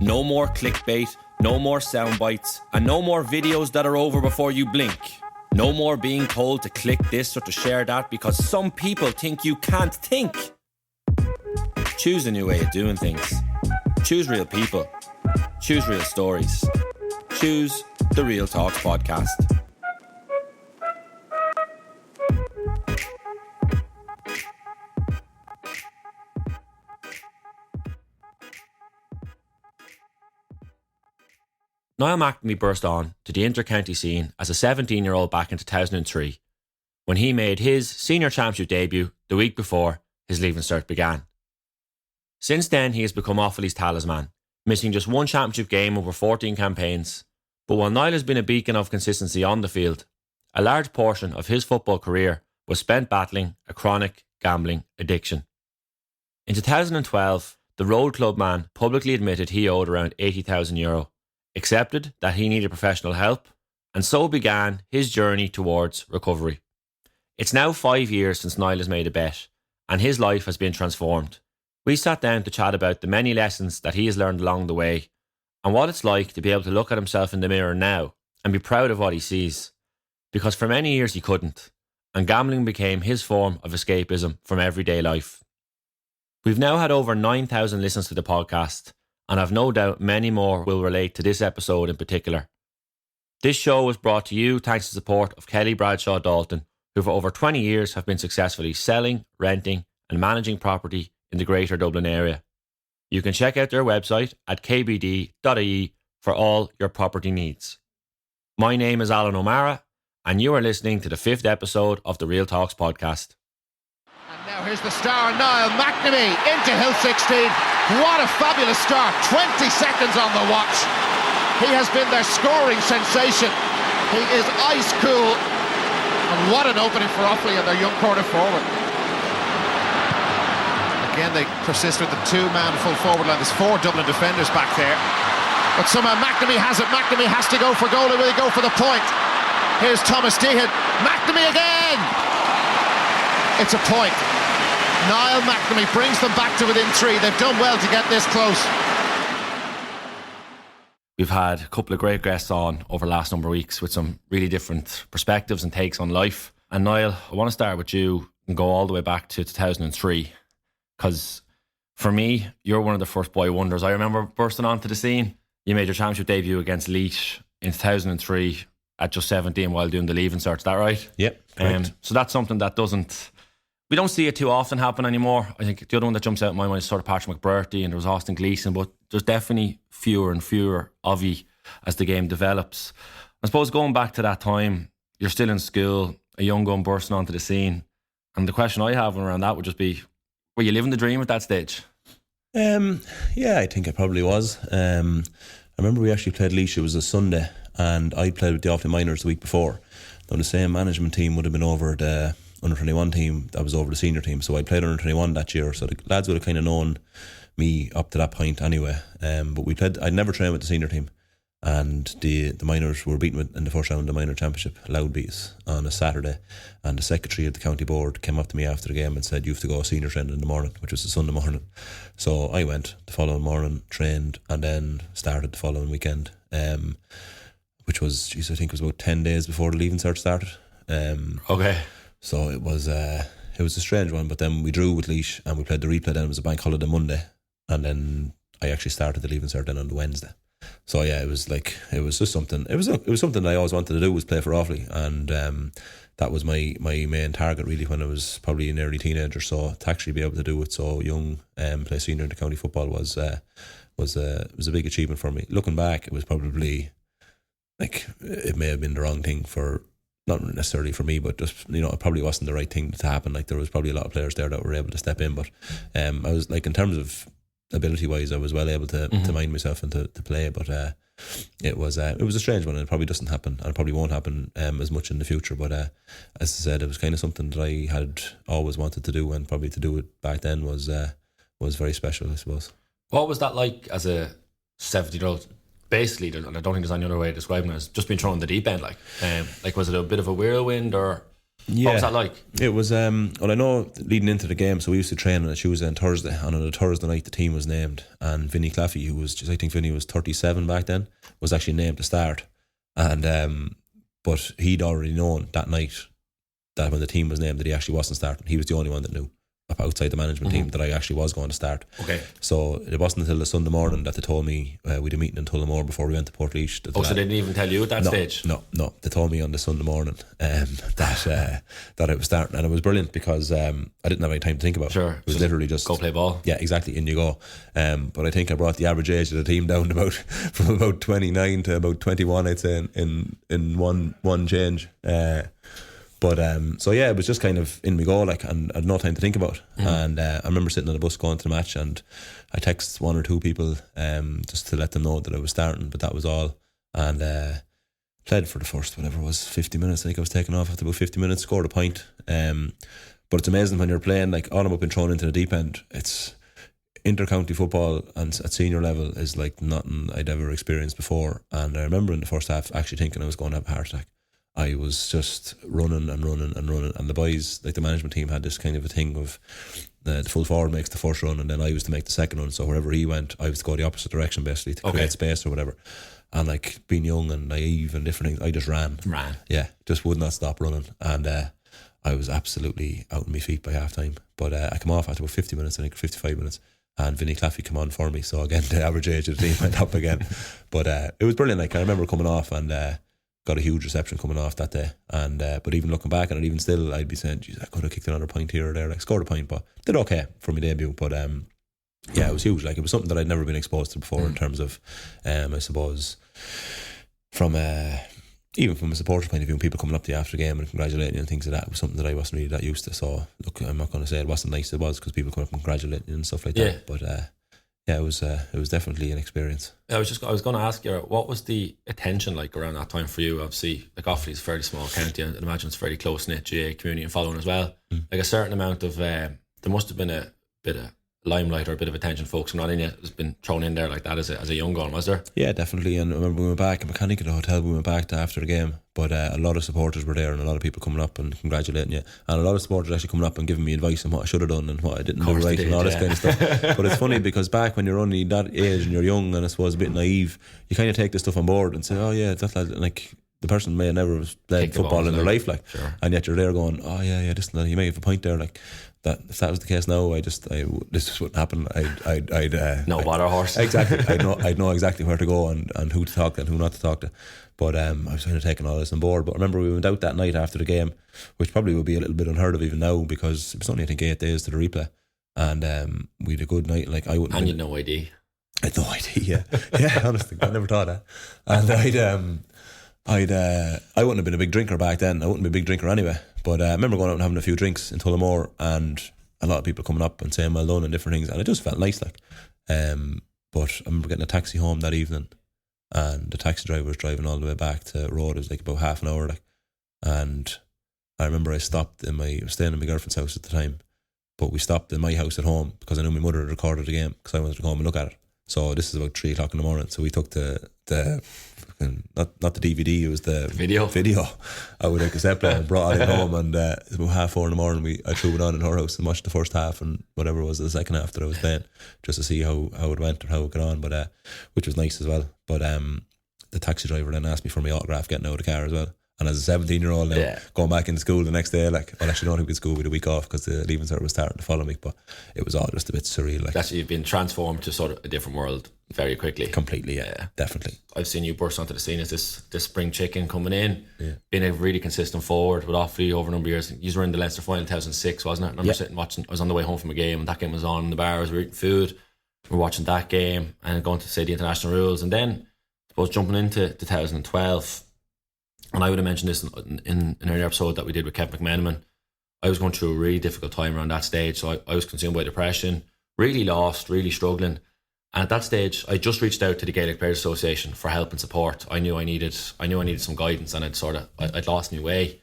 No more clickbait, no more sound bites, and no more videos that are over before you blink. No more being told to click this or to share that because some people think you can't think. Choose a new way of doing things. Choose real people. Choose real stories. Choose the Real Talks podcast. Niall McNamee burst on to the inter-county scene as a 17-year-old back in 2003 when he made his senior championship debut the week before his Leaving Cert began. Since then, he has become Offaly's talisman, missing just one championship game over 14 campaigns. But while Niall has been a beacon of consistency on the field, a large portion of his football career was spent battling a chronic gambling addiction. In 2012, the Road Club man publicly admitted he owed around €80,000, accepted that he needed professional help, and so began his journey towards recovery. It's now 5 years since Niall has made a bet, and his life has been transformed. We sat down to chat about the many lessons that he has learned along the way, and what it's like to be able to look at himself in the mirror now and be proud of what he sees. Because for many years he couldn't, and gambling became his form of escapism from everyday life. We've now had over 9,000 listens to the podcast, and I've no doubt many more will relate to this episode in particular. This show was brought to you thanks to the support of Kelly Bradshaw Dalton, who for over 20 years have been successfully selling, renting and managing property in the Greater Dublin area. You can check out their website at kbd.ie for all your property needs. My name is Alan O'Mara, and you are listening to the 5th episode of the Real Talks podcast. And now here's the star, Niall McNamee, into Hill 16. What a fabulous start, 20 seconds on the watch. He has been their scoring sensation. He is ice cool. And what an opening for Offaly and their young corner forward. Again, they persist with the two-man full forward line. There's 4 Dublin defenders back there. But somehow McNamee has it. McNamee has to go for goal, or will he go for the point? Here's Thomas Deehan. McNamee again! It's a point. Niall McNamee brings them back to within 3. They've done well to get this close. We've had a couple of great guests on over the last number of weeks with some really different perspectives and takes on life. And Niall, I want to start with you and go all the way back to 2003. Because for me, you're one of the first boy wonders. I remember bursting onto the scene. You made your championship debut against Leash in 2003 at just 17 while doing the Leaving Cert. Is that right? Yep. So that's something that we don't see it too often happen anymore. I think the other one that jumps out in my mind is sort of Patrick McBurty, and there was Austin Gleeson, but there's definitely fewer and fewer of you as the game develops. I suppose going back to that time, you're still in school, a young gun bursting onto the scene, and the question I have around that would just be, were you living the dream at that stage? Yeah, I think I probably was. I remember we actually played Laois. It was a Sunday, and I played with the Offaly Minors the week before. Now the same management team would have been over the under-21 team that was over the senior team, so I played under-21 that year, so the lads would have kind of known me up to that point anyway. But I'd never trained with the senior team, and the minors were beaten in the first round of the minor championship, loud beats, on a Saturday, and the secretary of the county board came up to me after the game and said, you have to go senior training in the morning, which was a Sunday morning. So I went the following morning, trained, and then started the following weekend, which was, I think it was about 10 days before the Leaving Cert started. Okay. So it was a strange one, but then we drew with Laois and we played the replay. Then it was a bank holiday Monday, and then I actually started the Leaving Cert then on the Wednesday. So yeah, it was just something. It was something that I always wanted to do, was play for Offaly, and that was my main target really when I was probably an early teenager. So to actually be able to do it so young, play senior in the county football was a big achievement for me. Looking back, it was probably it may have been the wrong thing for. Not necessarily for me, but just, it probably wasn't the right thing to happen. There was probably a lot of players there that were able to step in, but I was in terms of ability wise, I was well able to mind myself and to play. But it was a strange one, and it probably doesn't happen, and it probably won't happen as much in the future. But as I said, it was kind of something that I had always wanted to do, and probably to do it back then was very special, I suppose. What was that like as a 17-year-old? Basically, and I don't think there's any other way of describing it, as just being thrown in the deep end. Was it a bit of a whirlwind, or Yeah. What was that like? It was, well, I know leading into the game, so we used to train on a Tuesday and Thursday, and on a Thursday night the team was named, and Vinny Claffey, who was just, I think Vinny was 37 back then, was actually named to start. And but he'd already known that night that when the team was named that he actually wasn't starting. He was the only one that knew outside the management team that I actually was going to start. Okay. So it wasn't until the Sunday morning that they told me we'd a meeting in Tullamore before we went to Portlaoise. So they didn't even tell you at that stage? No. They told me on the Sunday morning that it was starting, and it was brilliant because I didn't have any time to think about it. Sure. It was literally just go play ball. Yeah, exactly. In you go. But I think I brought the average age of the team down from about 29 to about 21. I'd say in one change. But so yeah, it was just kind of in me go, like, and I had no time to think about. And I remember sitting on the bus going to the match, and I texted one or two people just to let them know that I was starting, but that was all. And played for the first, whatever it was, 50 minutes. I think I was taken off after about 50 minutes, scored a point. But it's amazing when you're playing, like, all I've been thrown into the deep end. It's inter-county football and at senior level is like nothing I'd ever experienced before. And I remember in the first half actually thinking I was going to have a heart attack. I was just running, and the boys, like the management team, had this kind of a thing of the full forward makes the first run, and then I was to make the second run. So wherever he went, I was to go the opposite direction, basically, to create space or whatever. And like being young and naive and different things, I just ran. Yeah, just would not stop running. And I was absolutely out on my feet by half time. But I come off after about 50 minutes, I think 55 minutes, and Vinny Claffey come on for me. So again, the average age of the team went up again. But it was brilliant. Like, I remember coming off and got a huge reception coming off that day. And but even looking back, and even still, I'd be saying, geez, I could have kicked another point here or there. Like, scored a point, but did okay for my debut. But yeah, it was huge. Like, it was something that I'd never been exposed to before in terms of, I suppose, from even from a supporter's point of view, people coming up to you after the game and congratulating you and things like that, it was something that I wasn't really that used to. So look, I'm not going to say it wasn't nice. It was, because people come up and congratulating you and stuff like that. But yeah, it was definitely an experience. I was going to ask you, what was the attention like around that time for you? Obviously, like, Offaly is a fairly small county, and I'd imagine it's a fairly close knit GA community and following as well. Like, a certain amount of there must have been a bit of limelight or a bit of attention focusing on it. Has been thrown in there like that as a young gun, was there? Yeah, definitely. And I remember we went back, a mechanic at the hotel, we went back to after the game, but a lot of supporters were there and a lot of people coming up and congratulating you, and a lot of supporters actually coming up and giving me advice on what I should have done and what I didn't do right and all this kind of stuff. But it's funny because back when you're only that age and you're young and I suppose a bit naive, you kind of take this stuff on board and say, oh yeah, that's like, the person may have never played football in their life, like, and yet you're there going, oh yeah, this and that, you may have a point there, like, that if that was the case now, this just wouldn't happen. I'd no bother horse. Exactly. I'd know exactly where to go and who to talk to and who not to talk to. But I was kind of taking all this on board. But I remember we went out that night after the game, which probably would be a little bit unheard of even now, because it was only, I think, 8 days to the replay, and we had a good night. Like, I wouldn't. And you'd no ID. I had no idea. Yeah, honestly, I never thought that. And I wouldn't have been a big drinker back then. I wouldn't be a big drinker anyway. But I remember going out and having a few drinks in Tullamore, and a lot of people coming up and saying well done and different things, and it just felt nice, like. But I remember getting a taxi home that evening, and the taxi driver was driving all the way back to Road. It was like about half an hour, like. And I remember I stopped I was staying in my girlfriend's house at the time, but we stopped in my house at home because I knew my mother had recorded the game, because I wanted to go home and look at it. So this is about 3 o'clock in the morning. So we took the not the DVD, it was the video. I would take a step and brought it home, and it was about 3:30 in the morning. I threw it on in her house and watched the first half and whatever was the second half that I was playing, just to see how it went or how it got on. But which was nice as well. But the taxi driver then asked me for my autograph getting out of the car as well. And as a 17-year-old now, going back into school the next day, like, well, actually, I don't think we school with a week off because the Leaving Cert was starting to follow me, but it was all just a bit surreal. Like, that's, you've been transformed to sort of a different world very quickly. Completely, yeah, definitely. I've seen you burst onto the scene as this spring chicken coming in, being a really consistent forward with Offaly over a number of years. You were in the Leinster final in 2006, wasn't it? I remember sitting watching. I was on the way home from a game, and that game was on in the bars. We were eating food, we were watching that game, and going to say the international rules, and then I suppose jumping into 2012. And I would have mentioned this in an earlier episode that we did with Kevin McNamee. I was going through a really difficult time around that stage. So I was consumed by depression, really lost, really struggling. And at that stage, I just reached out to the Gaelic Players Association for help and support. I knew I needed some guidance, and I'd lost my way.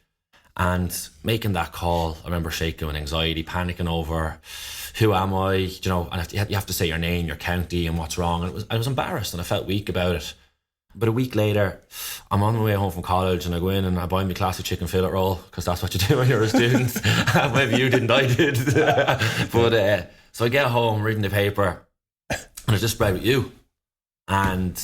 And making that call, I remember shaking with anxiety, panicking over who am I, and you have to say your name, your county, and what's wrong. And I was embarrassed, and I felt weak about it. But a week later, I'm on my way home from college and I go in and I buy my classic chicken fillet roll because that's what you do when you're a student. Maybe you didn't, I did. But so I get home reading the paper and I just spread with you. And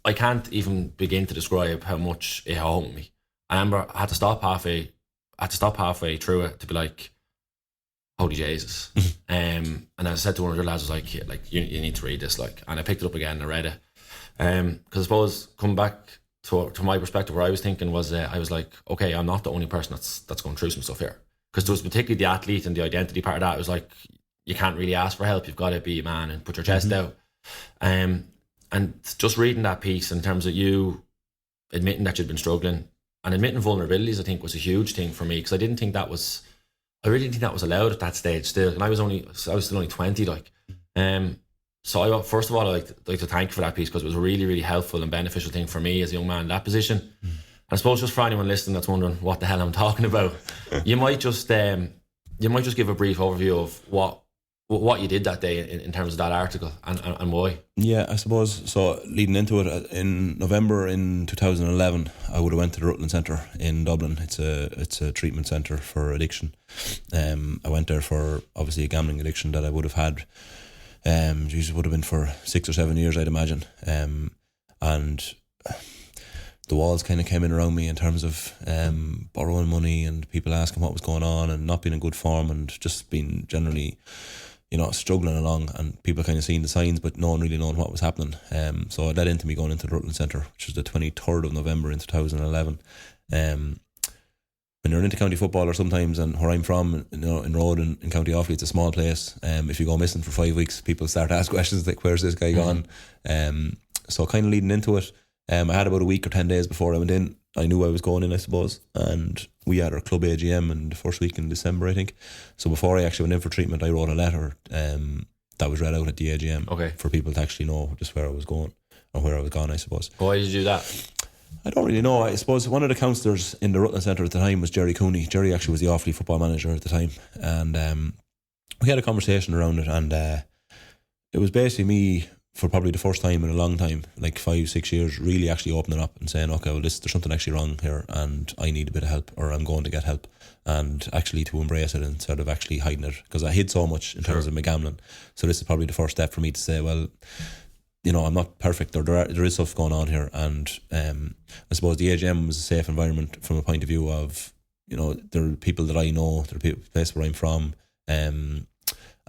I can't even begin to describe how much it hurt me. I remember I had to stop halfway through it to be like, holy Jesus. And I said to one of the lads, I was like, you need to read this. And I picked it up again and I read it. Because I suppose coming back to my perspective, where I was thinking was, I was like, okay, I'm not the only person that's going through some stuff here. Because there was particularly the athlete and the identity part of that. It was like, you can't really ask for help. You've got to be a man and put your chest out. And just reading that piece in terms of you admitting that you'd been struggling and admitting vulnerabilities, I think was a huge thing for me, because I really didn't think that was allowed at that stage still. And I was still only 20, So first of all, I'd like to thank you for that piece, because it was a really, really helpful and beneficial thing for me as a young man in that position. And I suppose just for anyone listening that's wondering what the hell I'm talking about, you might just give a brief overview of what you did that day in terms of that article and why. Yeah, I suppose so. Leading into it, in November in 2011, I would have went to the Rutland Centre in Dublin. It's a treatment centre for addiction. I went there for obviously a gambling addiction that I would have had. It would have been for 6 or 7 years, I'd imagine. And the walls kind of came in around me in terms of borrowing money and people asking what was going on and not being in good form and just being generally, struggling along, and people kind of seeing the signs but no one really knowing what was happening. So it led into me going into the Rutland Centre, which was the 23rd of November in 2011. When you're an inter-county footballer sometimes, and where I'm from, in Road in County Offaly, it's a small place. If you go missing for 5 weeks, people start to ask questions like, where's this guy gone? So kind of leading into it, I had about a week or 10 days before I went in. I knew I was going in, I suppose, and we had our club AGM in the first week in December, I think. So before I actually went in for treatment, I wrote a letter that was read out at the AGM for people to actually know just where I was going or where I was gone, I suppose. Why did you do that? I don't really know. I suppose one of the counsellors in the Rutland Centre at the time was Jerry Cooney. Jerry actually was the Offaly football manager at the time, and we had a conversation around it, and it was basically me, for probably the first time in a long time, like 5-6 years, really actually opening up and saying, okay, well, there's something actually wrong here and I need a bit of help, or I'm going to get help, and actually to embrace it instead of actually hiding it, because I hid so much in terms of my gambling. So this is probably the first step for me to say, well, I'm not perfect, or there is stuff going on here. And I suppose the AGM was a safe environment from a point of view of, there are people that I know, there are the place where I'm from, and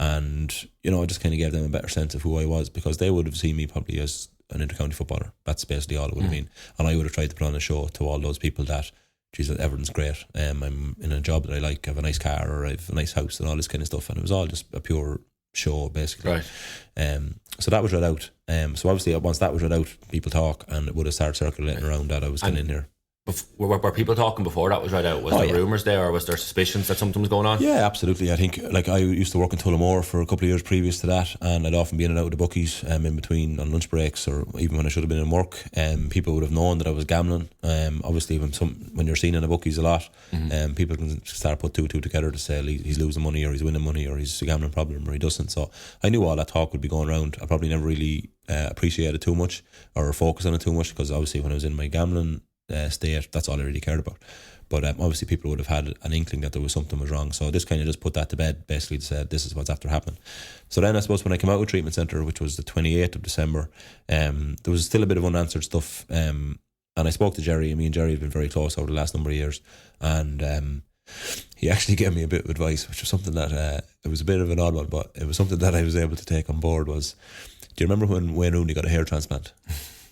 I just kind of gave them a better sense of who I was, because they would have seen me probably as an inter-county footballer. That's basically all it would have been. And I would have tried to put on a show to all those people that, geez, everything's great, I'm in a job that I like, I have a nice car, or I have a nice house and all this kind of stuff, and it was all just a pure show basically. Right. So that was read out. So obviously once that was read out, people talk, and it would have started circulating around that I was getting in here. Were people talking before that was read out? Was there rumours there, or was there suspicions that something was going on? Yeah, absolutely. I think, I used to work in Tullamore for a couple of years previous to that, and I'd often be in and out of the bookies in between on lunch breaks, or even when I should have been in work. People would have known that I was gambling. Obviously when you're seen in the bookies a lot, people can start put two together to say he's losing money, or he's winning money, or he's a gambling problem, or he doesn't. So I knew all that talk would be going around. I probably never really appreciated it too much or focused on it too much, because obviously when I was in my gambling state, that's all I really cared about. But obviously people would have had an inkling that there was something was wrong, so this kind of just put that to bed, basically, to say this is what's after happening. So then I suppose when I came out of treatment centre, which was the 28th of December, there was still a bit of unanswered stuff, and I spoke to Jerry. Me and Jerry have been very close over the last number of years, and he actually gave me a bit of advice, which was something that it was a bit of an odd one, but it was something that I was able to take on board. Was, do you remember when Wayne Rooney got a hair transplant?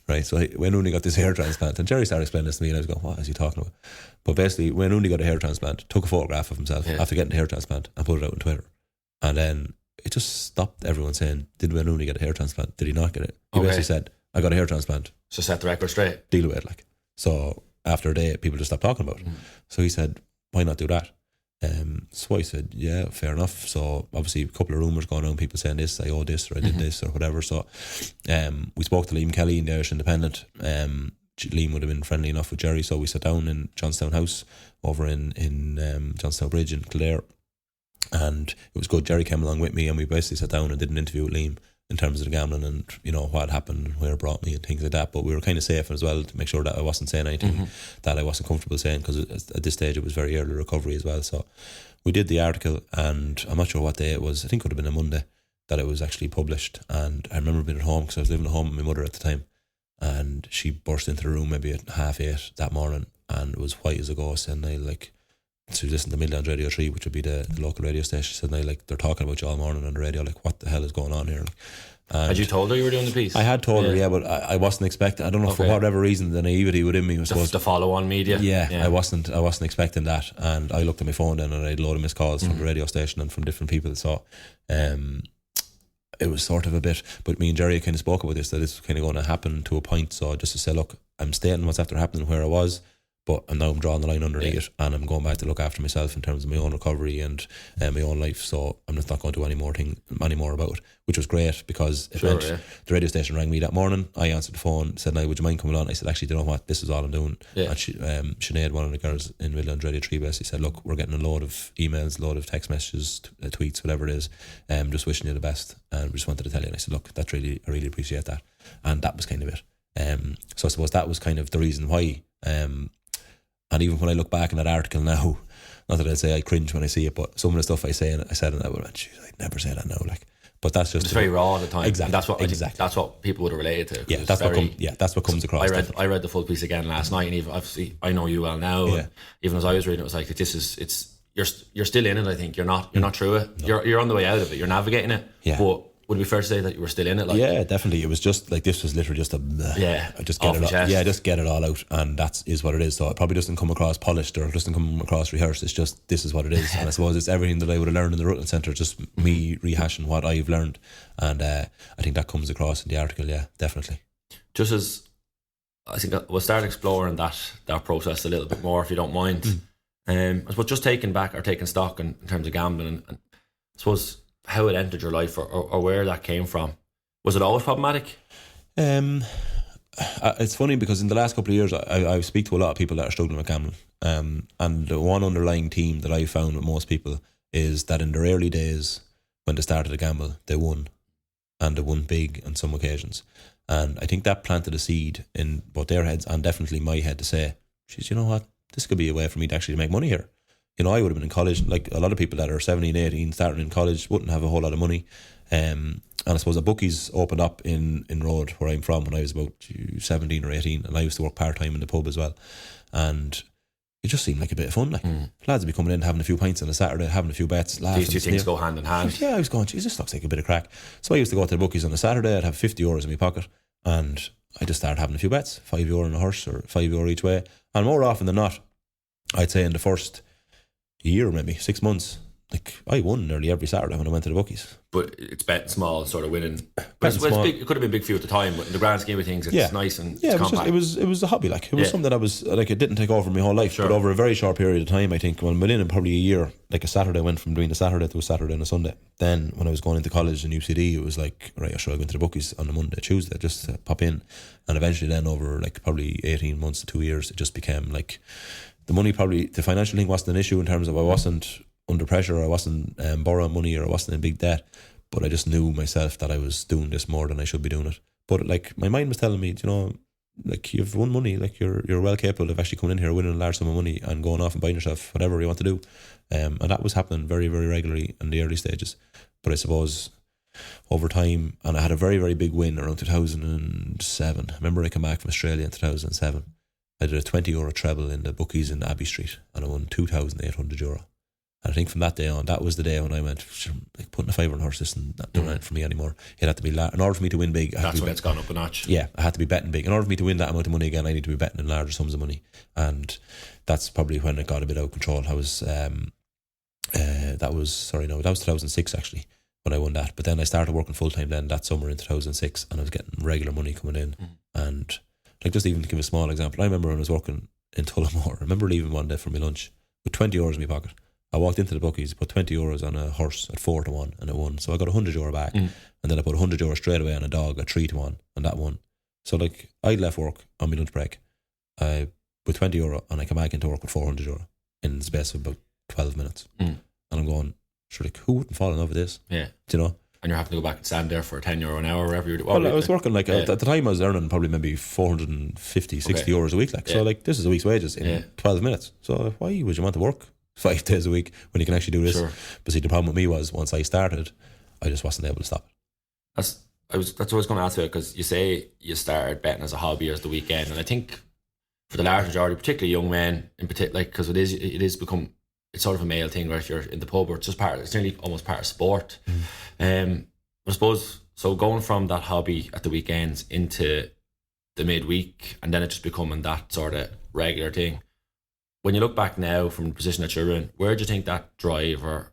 Right, so Wayne Rooney got this hair transplant, and Jerry started explaining this to me, and I was going, what is he talking about? But basically, Wayne Rooney got a hair transplant, took a photograph of himself after getting the hair transplant, and put it out on Twitter. And then it just stopped everyone saying, did Wayne Rooney get a hair transplant? Did he not get it? He basically said, I got a hair transplant. So set the record straight. Deal with it, So after a day, people just stopped talking about it. So he said, why not do that? So I said, yeah, fair enough. So obviously a couple of rumours going on, people saying this, I owe this, or I did this, or whatever. So we spoke to Liam Kelly in the Irish Independent. Liam would have been friendly enough with Jerry, so we sat down in Johnstown House over in Johnstown Bridge in Kildare, and it was good. Jerry came along with me, and we basically sat down and did an interview with Liam in terms of the gambling and, you know, what happened and where it brought me and things like that. But we were kind of safe as well to make sure that I wasn't saying anything that I wasn't comfortable saying, because at this stage it was very early recovery as well. So we did the article, and I'm not sure what day it was. I think it would have been a Monday that it was actually published. And I remember being at home, because I was living at home with my mother at the time, and she burst into the room maybe at 8:30 that morning, and it was white as a ghost. And I so listen to Midlands Radio 3, which would be the local radio station. She said, they're talking about you all morning on the radio, what the hell is going on here? Had you told her you were doing the piece? I had told her, but I wasn't expecting, I don't know, for whatever reason, the naivety within me was supposed to follow on media. Yeah, I wasn't expecting that, and I looked at my phone then, and I had a load of missed calls from the radio station and from different people. So it was sort of a bit, but me and Jerry kind of spoke about this, that this was kind of going to happen to a point. So just to say, look, I'm stating what's after happening where I was, but now I'm drawing the line underneath it, and I'm going back to look after myself in terms of my own recovery and my own life. So I'm just not going to do any more about it, which was great, because it meant the radio station rang me that morning. I answered the phone, said, "Would you mind coming on?" I said, "Actually, do you know what? This is all I'm doing." And Sinead, one of the girls in Midlands Radio 3, basically said, "Look, we're getting a load of emails, a load of text messages, tweets, whatever it is. Just wishing you the best, and we just wanted to tell you." And I said, "Look, I really appreciate that." And that was kind of it. So I suppose that was kind of the reason why. And even when I look back in that article now, not that I'd say I cringe when I see it, but some of the stuff I said in that, I'd never say that now. But that's just, it's very raw at the time. Exactly. And that's what people would have related to. Yeah, that's what comes across. I read the full piece again last night, and even obviously I know you well now. Yeah. And even as I was reading, it was like, you're still in it. I think you're not through it. No. You're on the way out of it. You're navigating it. Yeah. But would it be fair to say that you were still in it? Yeah, definitely. It was just this was literally just just get it all out, and that is what it is. So it probably doesn't come across polished, or it doesn't come across rehearsed. It's just, this is what it is. And I suppose it's everything that I would have learned in the Rutland Centre, just me rehashing what I've learned, and I think that comes across in the article. Yeah, definitely. Just as I think we'll start exploring that process a little bit more, if you don't mind. I suppose just taking stock in terms of gambling, and I suppose how it entered your life, or where that came from. Was it always problematic? It's funny, because in the last couple of years I speak to a lot of people that are struggling with gambling, and the one underlying theme that I found with most people is that in their early days, when they started to gamble, they won, and they won big on some occasions. And I think that planted a seed in both their heads and definitely my head to say, geez, you know what, this could be a way for me to actually make money here. You know, I would have been in college, like a lot of people that are 17, 18, starting in college, wouldn't have a whole lot of money. And I suppose the bookies opened up in Road, where I'm from, when I was about 17 or 18, and I used to work part-time in the pub as well. And it just seemed like a bit of fun. Lads would be coming in, having a few pints on a Saturday, having a few bets, laughing. These two things go hand in hand. Yeah, I was going, geez, this looks like a bit of crack. So I used to go to the bookies on a Saturday, I'd have €50 in my pocket, and I just started having a few bets, €5 on a horse, or €5 each way. And more often than not, I'd say in the first year, maybe 6 months, I won nearly every Saturday when I went to the bookies. But it's betting small, sort of winning. But it's big, it could have been big for you at the time, but in the grand scheme of things, it's nice and it's compact. It was a hobby. It was something that was it didn't take over my whole life. But over a very short period of time, I think, within probably a year, a Saturday went from doing a Saturday to a Saturday and a Sunday. Then when I was going into college in UCD, it was like, right, I should go into the bookies on a Monday, Tuesday, just to pop in. And eventually, then over probably 18 months to 2 years, it just became the money, probably the financial thing wasn't an issue in terms of I wasn't under pressure, or I wasn't borrowing money, or I wasn't in big debt, but I just knew myself that I was doing this more than I should be doing it. But my mind was telling me, you've won money, you're well capable of actually coming in here, winning a large sum of money, and going off and buying yourself whatever you want to do. And that was happening very, very regularly in the early stages. But I suppose over time, and I had a very, very big win around 2007. I remember I came back from Australia in 2007. I did a €20 treble in the bookies in Abbey Street, and I won €2,800. And I think from that day on, that was the day when I went, putting a fiver on horse isn't doing it for me anymore. It had to be in order for me to win big. That's when it's gone up a notch. Yeah, I had to be betting big. In order for me to win that amount of money again, I need to be betting in larger sums of money. And that's probably when it got a bit out of control. That was 2006 actually, when I won that. But then I started working full time then that summer in 2006, and I was getting regular money coming in. And just even to give a small example, I remember when I was working in Tullamore, I remember leaving one day for my lunch with €20 in my pocket. I walked into the bookies, put €20 on a horse at 4-1, and it won. So I got €100 back, and then I put €100 straight away on a dog at 3-1, and that won. So I left work on my lunch break with €20, and I came back into work with €400 in the space of about 12 minutes. And I'm going, sure, who wouldn't fall in love with this? Yeah. Do you know? and you're having to go back and stand there for €10 an hour or whatever you're doing. Well, I was working like at the time I was earning probably maybe 450, 60 euros a week. Like so, like this is a week's wages in 12 minutes. So why would you want to work 5 days a week when you can actually do this? Sure. But see, the problem with me was once I started, I just wasn't able to stop. That's what I was going to ask you, because you say you started betting as a hobby or as the weekend, and I think for the large majority, particularly young men in particular, like, because it is become, it's sort of a male thing, right? You're in the pub, or it's just it's nearly almost part of sport. I suppose, so going from that hobby at the weekends into the midweek, and then it just becoming that sort of regular thing. When you look back now from the position that you're in, where do you think that drive or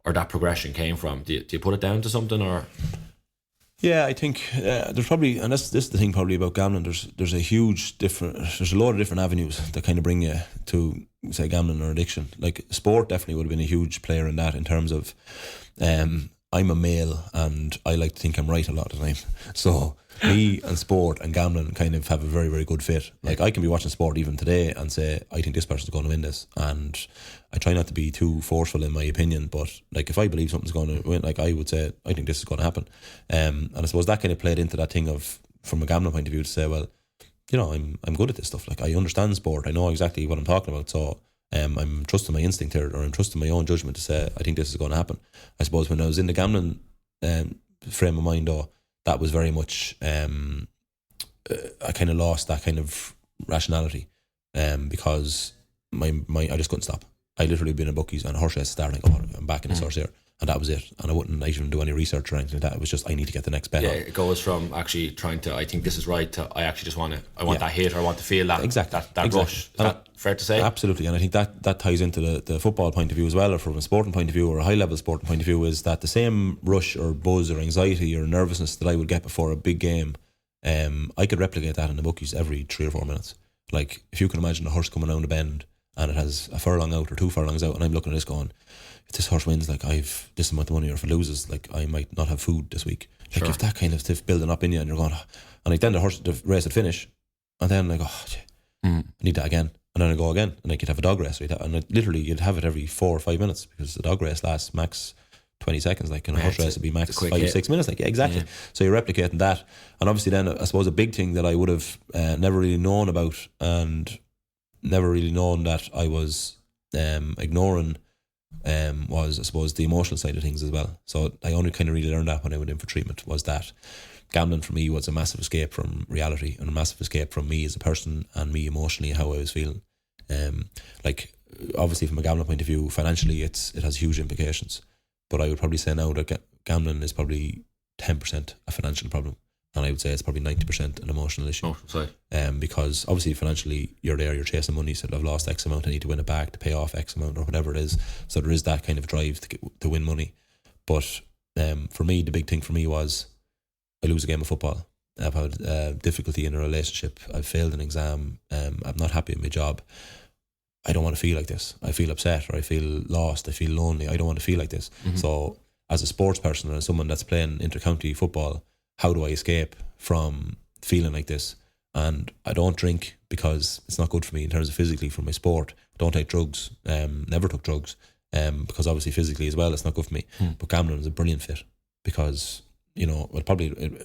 that progression came from? Do you put it down to something, or? Yeah, I think there's probably, and this is the thing probably about gambling. There's a lot of different avenues that kind of bring you to, say, gambling or addiction. Like sport definitely would have been a huge player in that, in terms of I'm a male and I like to think I'm right a lot of the time. So me and sport and gambling kind of have a very, very good fit. Like I can be watching sport even today and say, I think this person's going to win this, and I try not to be too forceful in my opinion, but like if I believe something's going to win, like I would say I think this is going to happen. And I suppose that kind of played into that thing of, from a gambling point of view, to say, well, you know, I'm good at this stuff. Like I understand sport, I know exactly what I'm talking about. So I'm trusting my instinct here, or I'm trusting my own judgment to say I think this is going to happen. I suppose when I was in the gambling frame of mind, though, that was very much I kind of lost that kind of rationality because I just couldn't stop. I literally been in bookies and a horse race starting, I'm back in the source here, and that was it. And I wouldn't even do any research or anything like that. It was just, I need to get the next bet. Yeah, it goes from actually trying to, I think this is right, to I actually just want that hit, or I want to feel that that rush. Is that fair to say? Absolutely. And I think that ties into the football point of view as well, or from a sporting point of view, or a high level sporting point of view, is that the same rush or buzz or anxiety or nervousness that I would get before a big game, I could replicate that in the bookies every 3 or 4 minutes. Like if you can imagine a horse coming around a bend and it has a furlong out or 2 furlongs out, and I'm looking at this going, if this horse wins, like I've this amount of money, or if it loses, like I might not have food this week. Like if that kind of stuff building up in you, and you're going, and like then the race would finish, and then like, I need that again, and then I go again, and like you'd have a dog race, right? And you'd have it every 4 or 5 minutes, because the dog race lasts max 20 seconds, like, and a horse race would be max 5 or 6 minutes, like, yeah, exactly. Yeah. So you're replicating that, and obviously then I suppose a big thing that I would have never really known about, and never really known that I was ignoring, was, I suppose, the emotional side of things as well. So I only kind of really learned that when I went in for treatment, was that gambling for me was a massive escape from reality, and a massive escape from me as a person, and me emotionally, how I was feeling. Like obviously from a gambling point of view, financially it has huge implications, but I would probably say now that gambling is probably 10% a financial problem, and I would say it's probably 90% an emotional issue. Because obviously financially you're chasing money, so I've lost X amount, I need to win it back to pay off X amount or whatever it is. So there is that kind of drive to win money. But for me, the big thing for me was I lose a game of football. I've had difficulty in a relationship. I've failed an exam. I'm not happy with my job. I don't want to feel like this. I feel upset, or I feel lost. I feel lonely. I don't want to feel like this. Mm-hmm. So as a sports person and as someone that's playing inter-county football, how do I escape from feeling like this? And I don't drink because it's not good for me in terms of physically for my sport. I don't take drugs. Never took drugs because obviously physically as well it's not good for me. But gambling is a brilliant fit because, you know, well, probably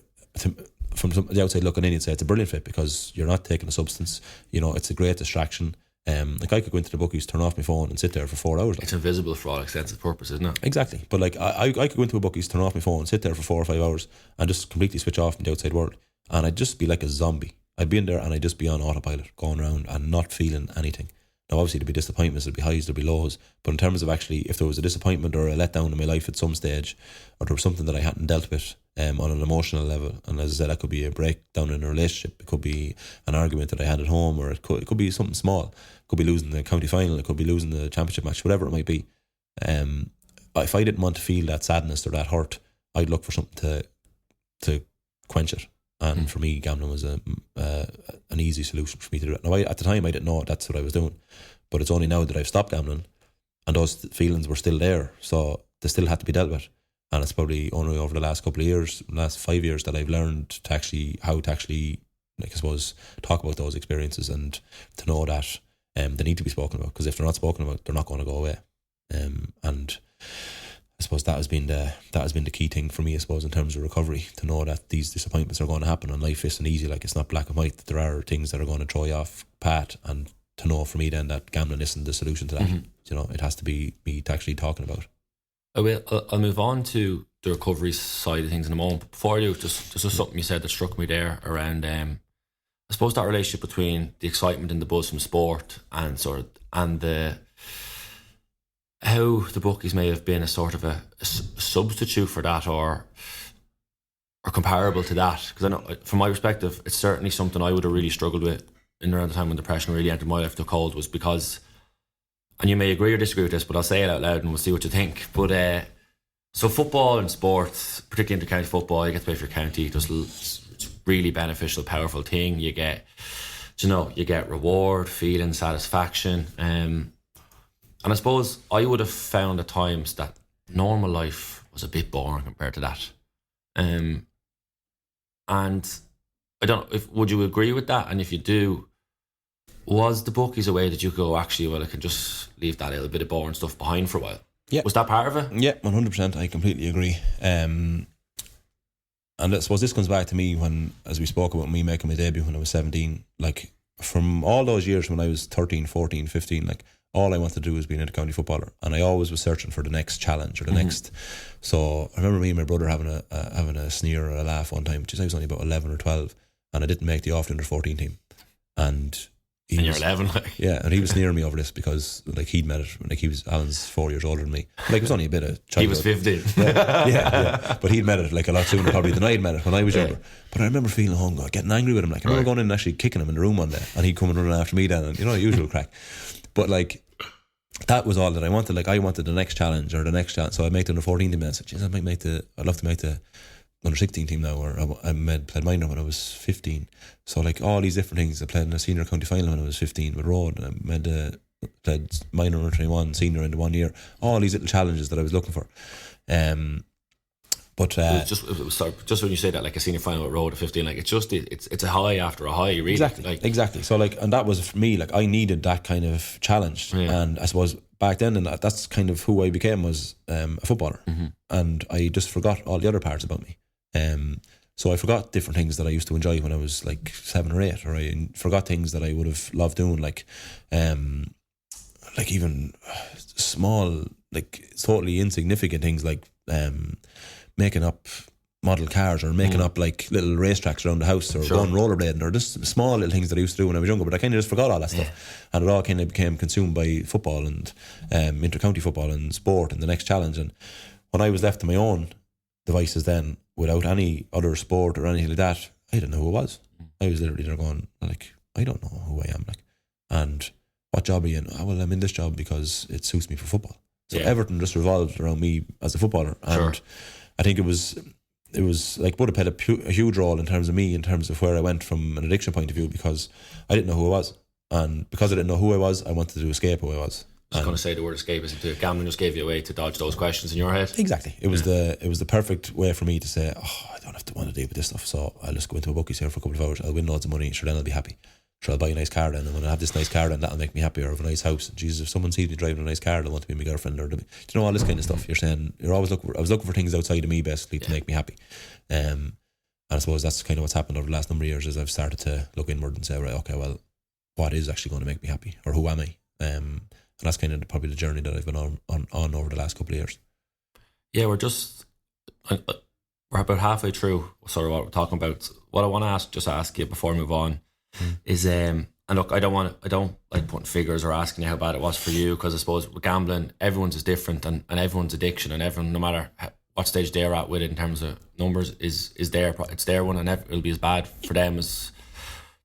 from the outside looking in, you'd say it's a brilliant fit because you're not taking a substance. You know, it's a great distraction. Like I could go into the bookies, turn off my phone and sit there for 4 hours. Like. It's invisible for all extensive purpose, isn't it? Exactly. But like I could go into a bookies, turn off my phone, sit there for 4 or 5 hours and just completely switch off from the outside world. And I'd just be like a zombie. I'd be in there and I'd just be on autopilot, going around and not feeling anything. Now obviously there'd be disappointments, there'd be highs, there'd be lows, but in terms of actually if there was a disappointment or a letdown in my life at some stage, or there was something that I hadn't dealt with on an emotional level, and as I said, that could be a breakdown in a relationship, it could be an argument that I had at home, or it could be something small, it could be losing the county final, it could be losing the championship match, whatever it might be. If I didn't want to feel that sadness or that hurt, I'd look for something to quench it. And for me, gambling was an easy solution for me to do it. Now, at the time, I didn't know that's what I was doing, but it's only now that I've stopped gambling, and those feelings were still there, so they still had to be dealt with. And it's probably only over the last couple of years, last 5 years, that I've learned how to actually, like I suppose, talk about those experiences and to know that they need to be spoken about. Because if they're not spoken about, they're not going to go away. And suppose that has been the key thing for me, I suppose, in terms of recovery, to know that these disappointments are going to happen and life isn't easy. Like, it's not black and white. There are things that are going to throw you off path, and to know for me then that gambling isn't the solution to that. You know, it has to be me actually talking about. I'll move on to the recovery side of things in a moment. But before I do, just something you said that struck me there around, I suppose, that relationship between the excitement and the buzz from sport and the how the bookies may have been a sort of a substitute for that, or comparable to that. Because I know, from my perspective, it's certainly something I would have really struggled with in around the time when depression really entered my life, took hold, was because, and you may agree or disagree with this, but I'll say it out loud and we'll see what you think. But so football and sports, particularly inter-county football, you get to play for your county. It's a really beneficial, powerful thing. You get reward, feeling, satisfaction. And I suppose I would have found at times that normal life was a bit boring compared to that. And I don't know, would you agree with that? And if you do, was the bookies a way that you could go, actually, well, I can just leave that little bit of boring stuff behind for a while? Yeah. Was that part of it? Yeah, 100%. I completely agree. And I suppose this comes back to me when, as we spoke about me making my debut when I was 17, like, from all those years when I was 13, 14, 15, like, all I wanted to do was be an inter-county footballer, and I always was searching for the next challenge or the next. So I remember me and my brother having a sneer or a laugh one time. I was only about 11 or 12, and I didn't make the Offaly under 14 team, and you're 11, like. Yeah, and he was sneering me over this because, like, he'd met it. Like, Alan's 4 years older than me. Like, it was only a bit of childhood. He was 15. Yeah. But he'd met it like a lot sooner probably than I'd met it when I was younger. But I remember feeling getting angry with him. Like, I remember going in and actually kicking him in the room one day, and he'd come and run after me then, and usual crack. But, like, that was all that I wanted. Like, I wanted the next challenge or the next challenge. So I made the under 14 team, and I said, geez, I'd love to make the under 16 team now, or I played minor when I was 15. So, like, all these different things. I played in a senior county final when I was 15 with Road, and I played minor under 21, senior in the 1 year. All these little challenges that I was looking for. But it was just when you say that, like a senior final with Road at 15, like, it's a high after a high, really. Exactly. So, like, and that was for me, like, I needed that kind of challenge. Yeah. And I suppose back then, and that's kind of who I became, was a footballer. And I just forgot all the other parts about me. So I forgot different things that I used to enjoy when I was like 7 or 8, or I forgot things that I would have loved doing, like even small, like totally insignificant things, like making up model cars, or making up like little racetracks around the house, or going rollerblading, or just small little things that I used to do when I was younger. But I kind of just forgot all that stuff, and it all kind of became consumed by football and inter-county football and sport and the next challenge. And when I was left to my own devices then, without any other sport or anything like that, I didn't know who I was. I was literally there going, like, I don't know who I am, like, and what job are you in? Oh, well, I'm in this job because it suits me for football. So everything just revolved around me as a footballer. And I think it was like, would have played a huge role in terms of where I went from an addiction point of view, because I didn't know who I was, and because I didn't know who I was, I wanted to escape who I was. I was going to say the word escapism too. Gambling just gave you a way to dodge those questions in your head. Exactly. It was the perfect way for me to say, I don't have to want to deal with this stuff, so I'll just go into a bookies here for a couple of hours. I'll win loads of money. Sure, then I'll be happy. Sure, I'll buy a nice car then, and when I have this nice car, then that'll make me happy. Or have a nice house. And Jesus, if someone sees me driving a nice car, they'll want to be my girlfriend, or all this kind of stuff. You're saying I was looking for things outside of me, basically, to make me happy. And I suppose that's kind of what's happened over the last number of years, is I've started to look inward and say, right, okay, well, what is actually going to make me happy, or who am I? And that's kind of probably the journey that I've been on over the last couple of years. Yeah, we're about halfway through sort of what we're talking about. What I want to ask you before we move on is, and look, I don't like putting figures or asking you how bad it was for you, because I suppose with gambling, everyone's is different, and everyone's addiction, and everyone, no matter what stage they're at with it in terms of numbers, is it's their one, and it'll be as bad for them as,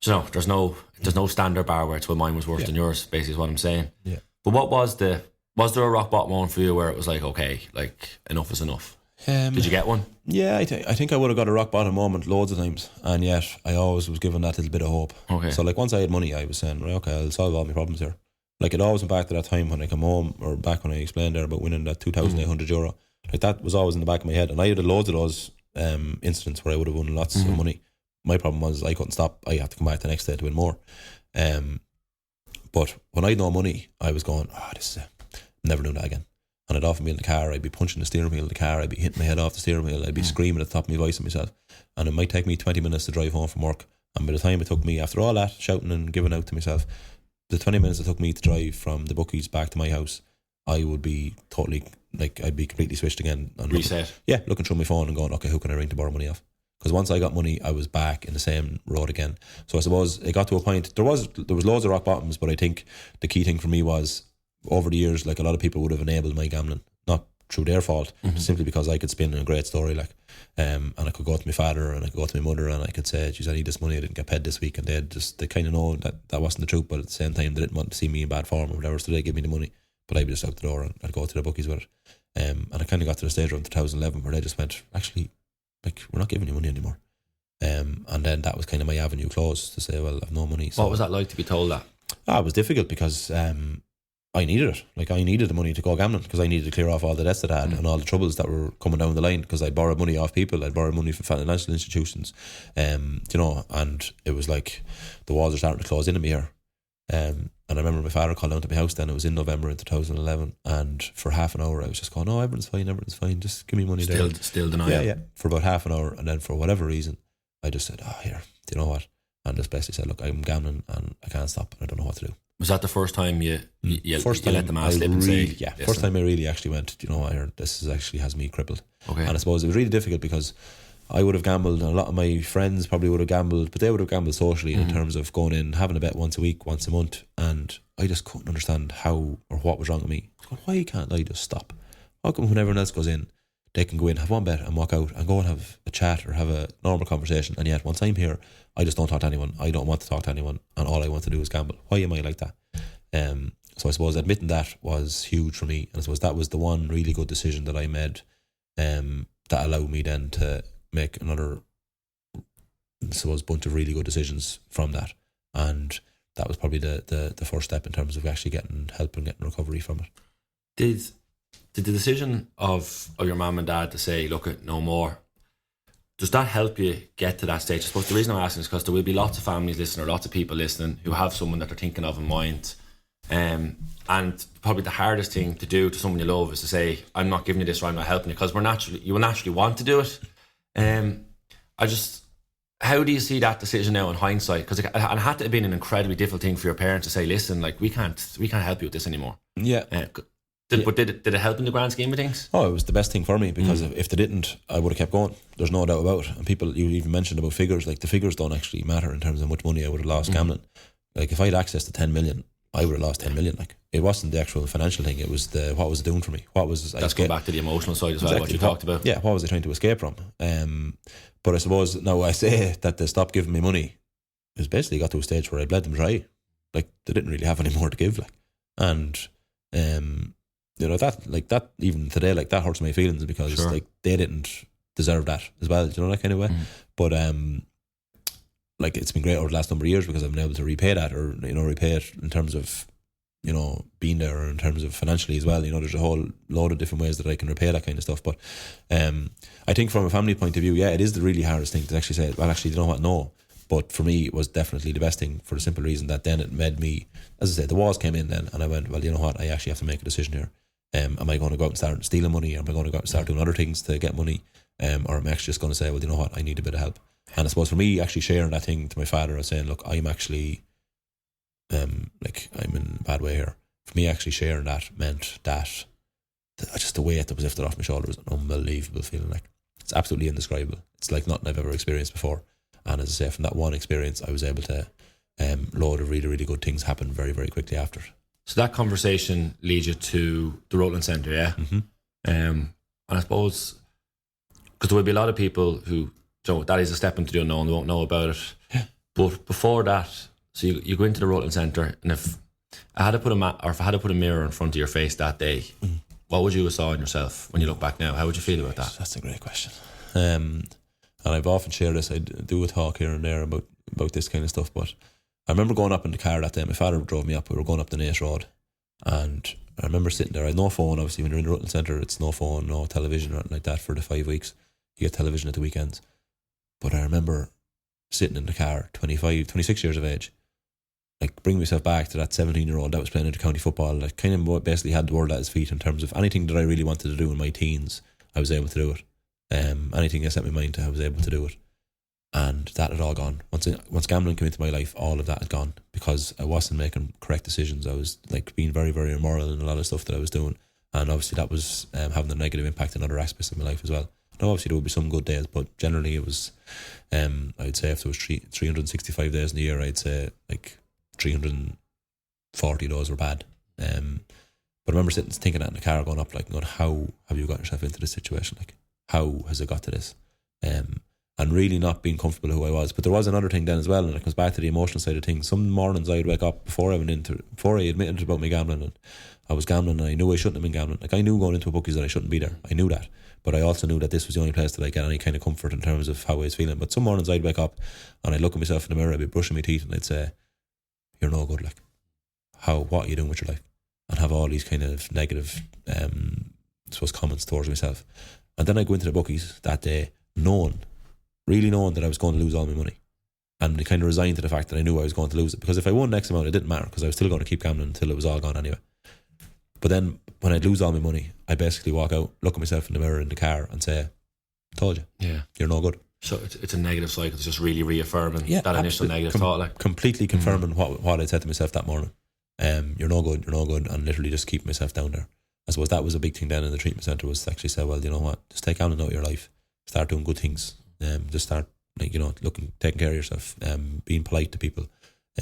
there's no standard bar where it's, well, mine was worse than yours, basically is what I'm saying. Yeah. But was there a rock bottom moment for you where it was like, okay, like, enough is enough? Did you get one? Yeah, I think I would have got a rock bottom moment loads of times, and yet I always was given that little bit of hope. Okay. So, like, once I had money, I was saying, right, okay, I'll solve all my problems here. Like, it always went back to that time when I come home, or back when I explained there about winning that €2,800. Like, that was always in the back of my head, and I had loads of those incidents where I would have won lots of money. My problem was I couldn't stop. I had to come back the next day to win more. But when I had no money, I was going, I'm never doing that again. and I'd often be in the car, I'd be punching the steering wheel of the car, I'd be hitting my head off the steering wheel, I'd be screaming at the top of my voice at myself, and it might take me 20 minutes to drive home from work, and by the time it took me, after all that shouting and giving out to myself, the 20 minutes it took me to drive from the bookies back to my house, I would be totally, like, I'd be completely switched again. And reset. Looking through my phone and going, okay, who can I ring to borrow money off? Because once I got money, I was back in the same road again. So I suppose it got to a point, there was loads of rock bottoms, but I think the key thing for me was, over the years, like, a lot of people would have enabled my gambling, not through their fault, simply because I could spin a great story, like, and I could go to my father and I could go to my mother and I could say, geez, I need this money, I didn't get paid this week, and they kind of know that wasn't the truth, but at the same time they didn't want to see me in bad form or whatever, so they give me the money, but I'd be just out the door and I'd go to the bookies with it. And I kind of got to the stage around 2011 where they just went, actually, like, we're not giving you money anymore. And then that was kind of my avenue closed to say, well, I've no money. So what was that like to be told that? It was difficult because I needed it. Like, I needed the money to go gambling because I needed to clear off all the debts that I had and all the troubles that were coming down the line, because I'd borrowed money off people, I'd borrowed money from financial institutions, and it was like the walls are starting to close in on me here. And I remember my father called down to my house then, it was in November in 2011, and for half an hour I was just going, everything's fine, just give me money. Still denying. Yeah, for about half an hour, and then for whatever reason I just said, here, do you know what? And just basically said, look, I'm gambling and I can't stop and I don't know what to do. Was that the first time you let the man slip and say? Yeah, first time I really actually went, do you know what, this is actually has me crippled. Okay. And I suppose it was really difficult because I would have gambled, and a lot of my friends probably would have gambled, but they would have gambled socially in terms of going in, having a bet once a week, once a month, and I just couldn't understand how or what was wrong with me. Why can't I just stop? How come when everyone else goes in, they can go in, have one bet and walk out and go and have a chat or have a normal conversation, and yet once I'm here, I just don't talk to anyone, I don't want to talk to anyone, and all I want to do is gamble. Why am I like that? So I suppose admitting that was huge for me, and I suppose that was the one really good decision that I made, that allowed me then to make another, I suppose, bunch of really good decisions from that. And that was probably the first step in terms of actually getting help and getting recovery from it. Did the decision of your mum and dad to say, look, no more, does that help you get to that stage? I suppose the reason I'm asking is because there will be lots of families listening or lots of people listening who have someone that they're thinking of in mind. And probably the hardest thing to do to someone you love is to say, I'm not giving you this or I'm not helping you, because you will naturally want to do it. How do you see that decision now in hindsight? Because it had to have been an incredibly difficult thing for your parents to say, listen, like, we can't help you with this anymore. Yeah. But did it help in the grand scheme of things? It was the best thing for me, because if they didn't, I would have kept going. There's no doubt about it. And people, you even mentioned about figures, like the figures don't actually matter in terms of how much money I would have lost gambling. Like, if I had access to 10 million, I would have lost 10 million. Like, it wasn't the actual financial thing, it was what was it doing for me? That's going back to the emotional side as well, what you talked about. Yeah, what was I trying to escape from? But I suppose now I say that they stopped giving me money, it's basically got to a stage where I bled them dry. Like, they didn't really have any more to give, like. And that even today, like, that hurts my feelings, because like, they didn't deserve that as well, you know, that kind of way. But like, it's been great over the last number of years because I've been able to repay that, or repay it in terms of being there, or in terms of financially as well. There's a whole load of different ways that I can repay that kind of stuff. But I think from a family point of view, it is the really hardest thing to actually say, well, actually, you know what, no. But for me, it was definitely the best thing, for the simple reason that then it made me, as I said, the walls came in then, and I went, well, you know what, I actually have to make a decision here. Am I going to go out and start stealing money, or am I going to go out and start doing other things to get money, or am I actually just going to say, well, you know what, I need a bit of help? And I suppose for me, actually sharing that thing to my father and saying, look, I'm actually like, I'm in a bad way here. For me, actually sharing that meant that just the weight that was lifted off my shoulder was an unbelievable feeling. Like, it's absolutely indescribable. It's like nothing I've ever experienced before. And as I say, from that one experience, I was able to load of really, really good things happen very, very quickly after. So that conversation leads you to the Rutland Centre, yeah? And I suppose, because there will be a lot of people who, that is a step into the unknown, they won't know about it. Yeah. But before that, so you go into the Rutland Centre, and if I had to put a mirror in front of your face that day, what would you have saw in yourself when you look back now? How would you feel about that? That's a great question. And I've often shared this. I do a talk here and there about this kind of stuff, but I remember going up in the car that day. My father drove me up. We were going up the Naas Road, and I remember sitting there. I had no phone, obviously. When you're in the Rutland Centre, it's no phone, no television or anything like that for the 5 weeks. You get television at the weekends. But I remember sitting in the car, 26 years of age, like bring myself back to that 17-year-old that was playing inter-county football, that kind of basically had the world at his feet in terms of anything that I really wanted to do in my teens. I was able to do it. Anything I set my mind to, I was able to do it. And that had all gone. Once gambling came into my life, all of that had gone, because I wasn't making correct decisions. I was like being very, very immoral in a lot of stuff that I was doing, and obviously that was having a negative impact on other aspects of my life as well. Now obviously there would be some good days, but generally it was I'd say if there was 365 days in the year, I'd say like 340 of those were bad. But I remember thinking that in the car going up, like, how have you got yourself into this situation? Like, how has it got to this? And really not being comfortable who I was. But there was another thing then as well, and it comes back to the emotional side of things. Some mornings I'd wake up before I admitted about me gambling, and I was gambling and I knew I shouldn't have been gambling. Like, I knew going into a bookies that I shouldn't be there. I knew that. But I also knew that this was the only place that I get any kind of comfort in terms of how I was feeling. But some mornings I'd wake up and I'd look at myself in the mirror, I'd be brushing my teeth and I'd say, you're no good, like, what are you doing with your life? And have all these kind of negative I suppose comments towards myself. And then I go into the bookies that day really knowing that I was going to lose all my money, and I kind of resigned to the fact that I knew I was going to lose it, because if I won X amount it didn't matter, because I was still going to keep gambling until it was all gone anyway. But then when I'd lose all my money, I basically walk out, look at myself in the mirror in the car and say, told you, you're no good. So it's a negative cycle. It's just really reaffirming that initial negative thought, like completely confirming what I'd said to myself that morning. You're no good, and literally just keeping myself down there. I suppose that was a big thing then in the treatment centre, was to actually say, well, you know what, just take gambling out of your life, start doing good things. Just start, like, you know, taking care of yourself, being polite to people,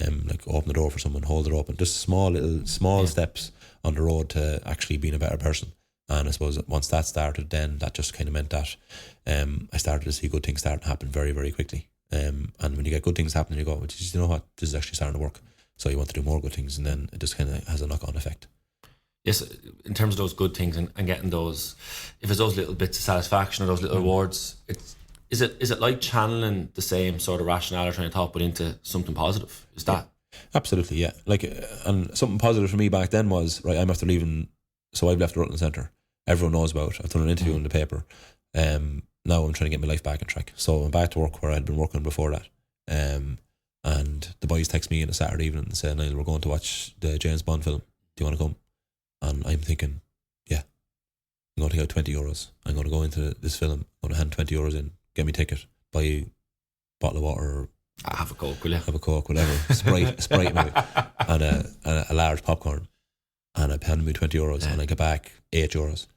like open the door for someone, hold it open, just small steps on the road to actually being a better person. And I suppose once that started, then that just kind of meant that I started to see good things starting to happen very, very quickly. And when you get good things happening, you go, you know what, this is actually starting to work. So you want to do more good things, and then it just kind of has a knock-on effect. Yes, in terms of those good things and getting those, if it's those little bits of satisfaction or those little rewards, is it like channeling the same sort of rationale or trying to thought, but into something positive? Is that? Yeah, absolutely, yeah. Like, and something positive for me back then was, right, I'm after leaving, so I've left the Rutland Centre. Everyone knows about it. I've done an interview in the paper. Now I'm trying to get my life back on track. So I'm back to work where I'd been working before that. And the boys text me on a Saturday evening and say, Niall, we're going to watch the James Bond film. Do you want to come? And I'm thinking, yeah, I'm going to take out €20. I'm going to go into this film. I'm going to hand €20 in, get me a ticket, buy a bottle of water, or have a Coke, will you? Have a Coke, whatever. Sprite maybe, and a large popcorn. And I handed me €20, and I get back €8.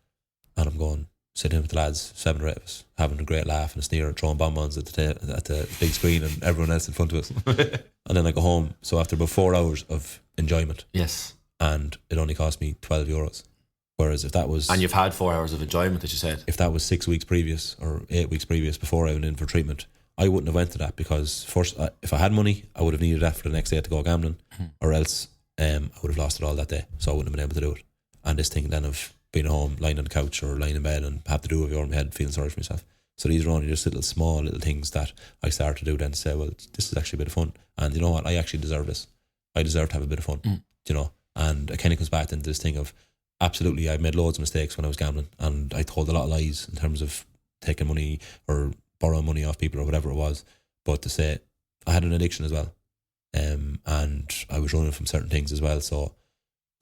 And I'm going, sitting with the lads, 7 or 8 of us, having a great laugh and a sneer, throwing bonbons at the big screen and everyone else in front of us. And then I go home. So after about 4 hours of enjoyment, yes, and it only cost me €12. Whereas if that was... And you've had 4 hours of enjoyment, as you said. If that was 6 weeks previous or 8 weeks previous before I went in for treatment, I wouldn't have went to that, because first, if I had money, I would have needed that for the next day to go gambling, or else I would have lost it all that day, so I wouldn't have been able to do it. And this thing then of being at home, lying on the couch or lying in bed and have to do it over my head, feeling sorry for myself. So these are only just small little things that I started to do then to say, well, this is actually a bit of fun, and you know what, I actually deserve this. I deserve to have a bit of fun, you know. And it kind of comes back into this thing of, absolutely, I made loads of mistakes when I was gambling, and I told a lot of lies in terms of taking money or borrowing money off people or whatever it was. But to say, I had an addiction as well, and I was running from certain things as well, so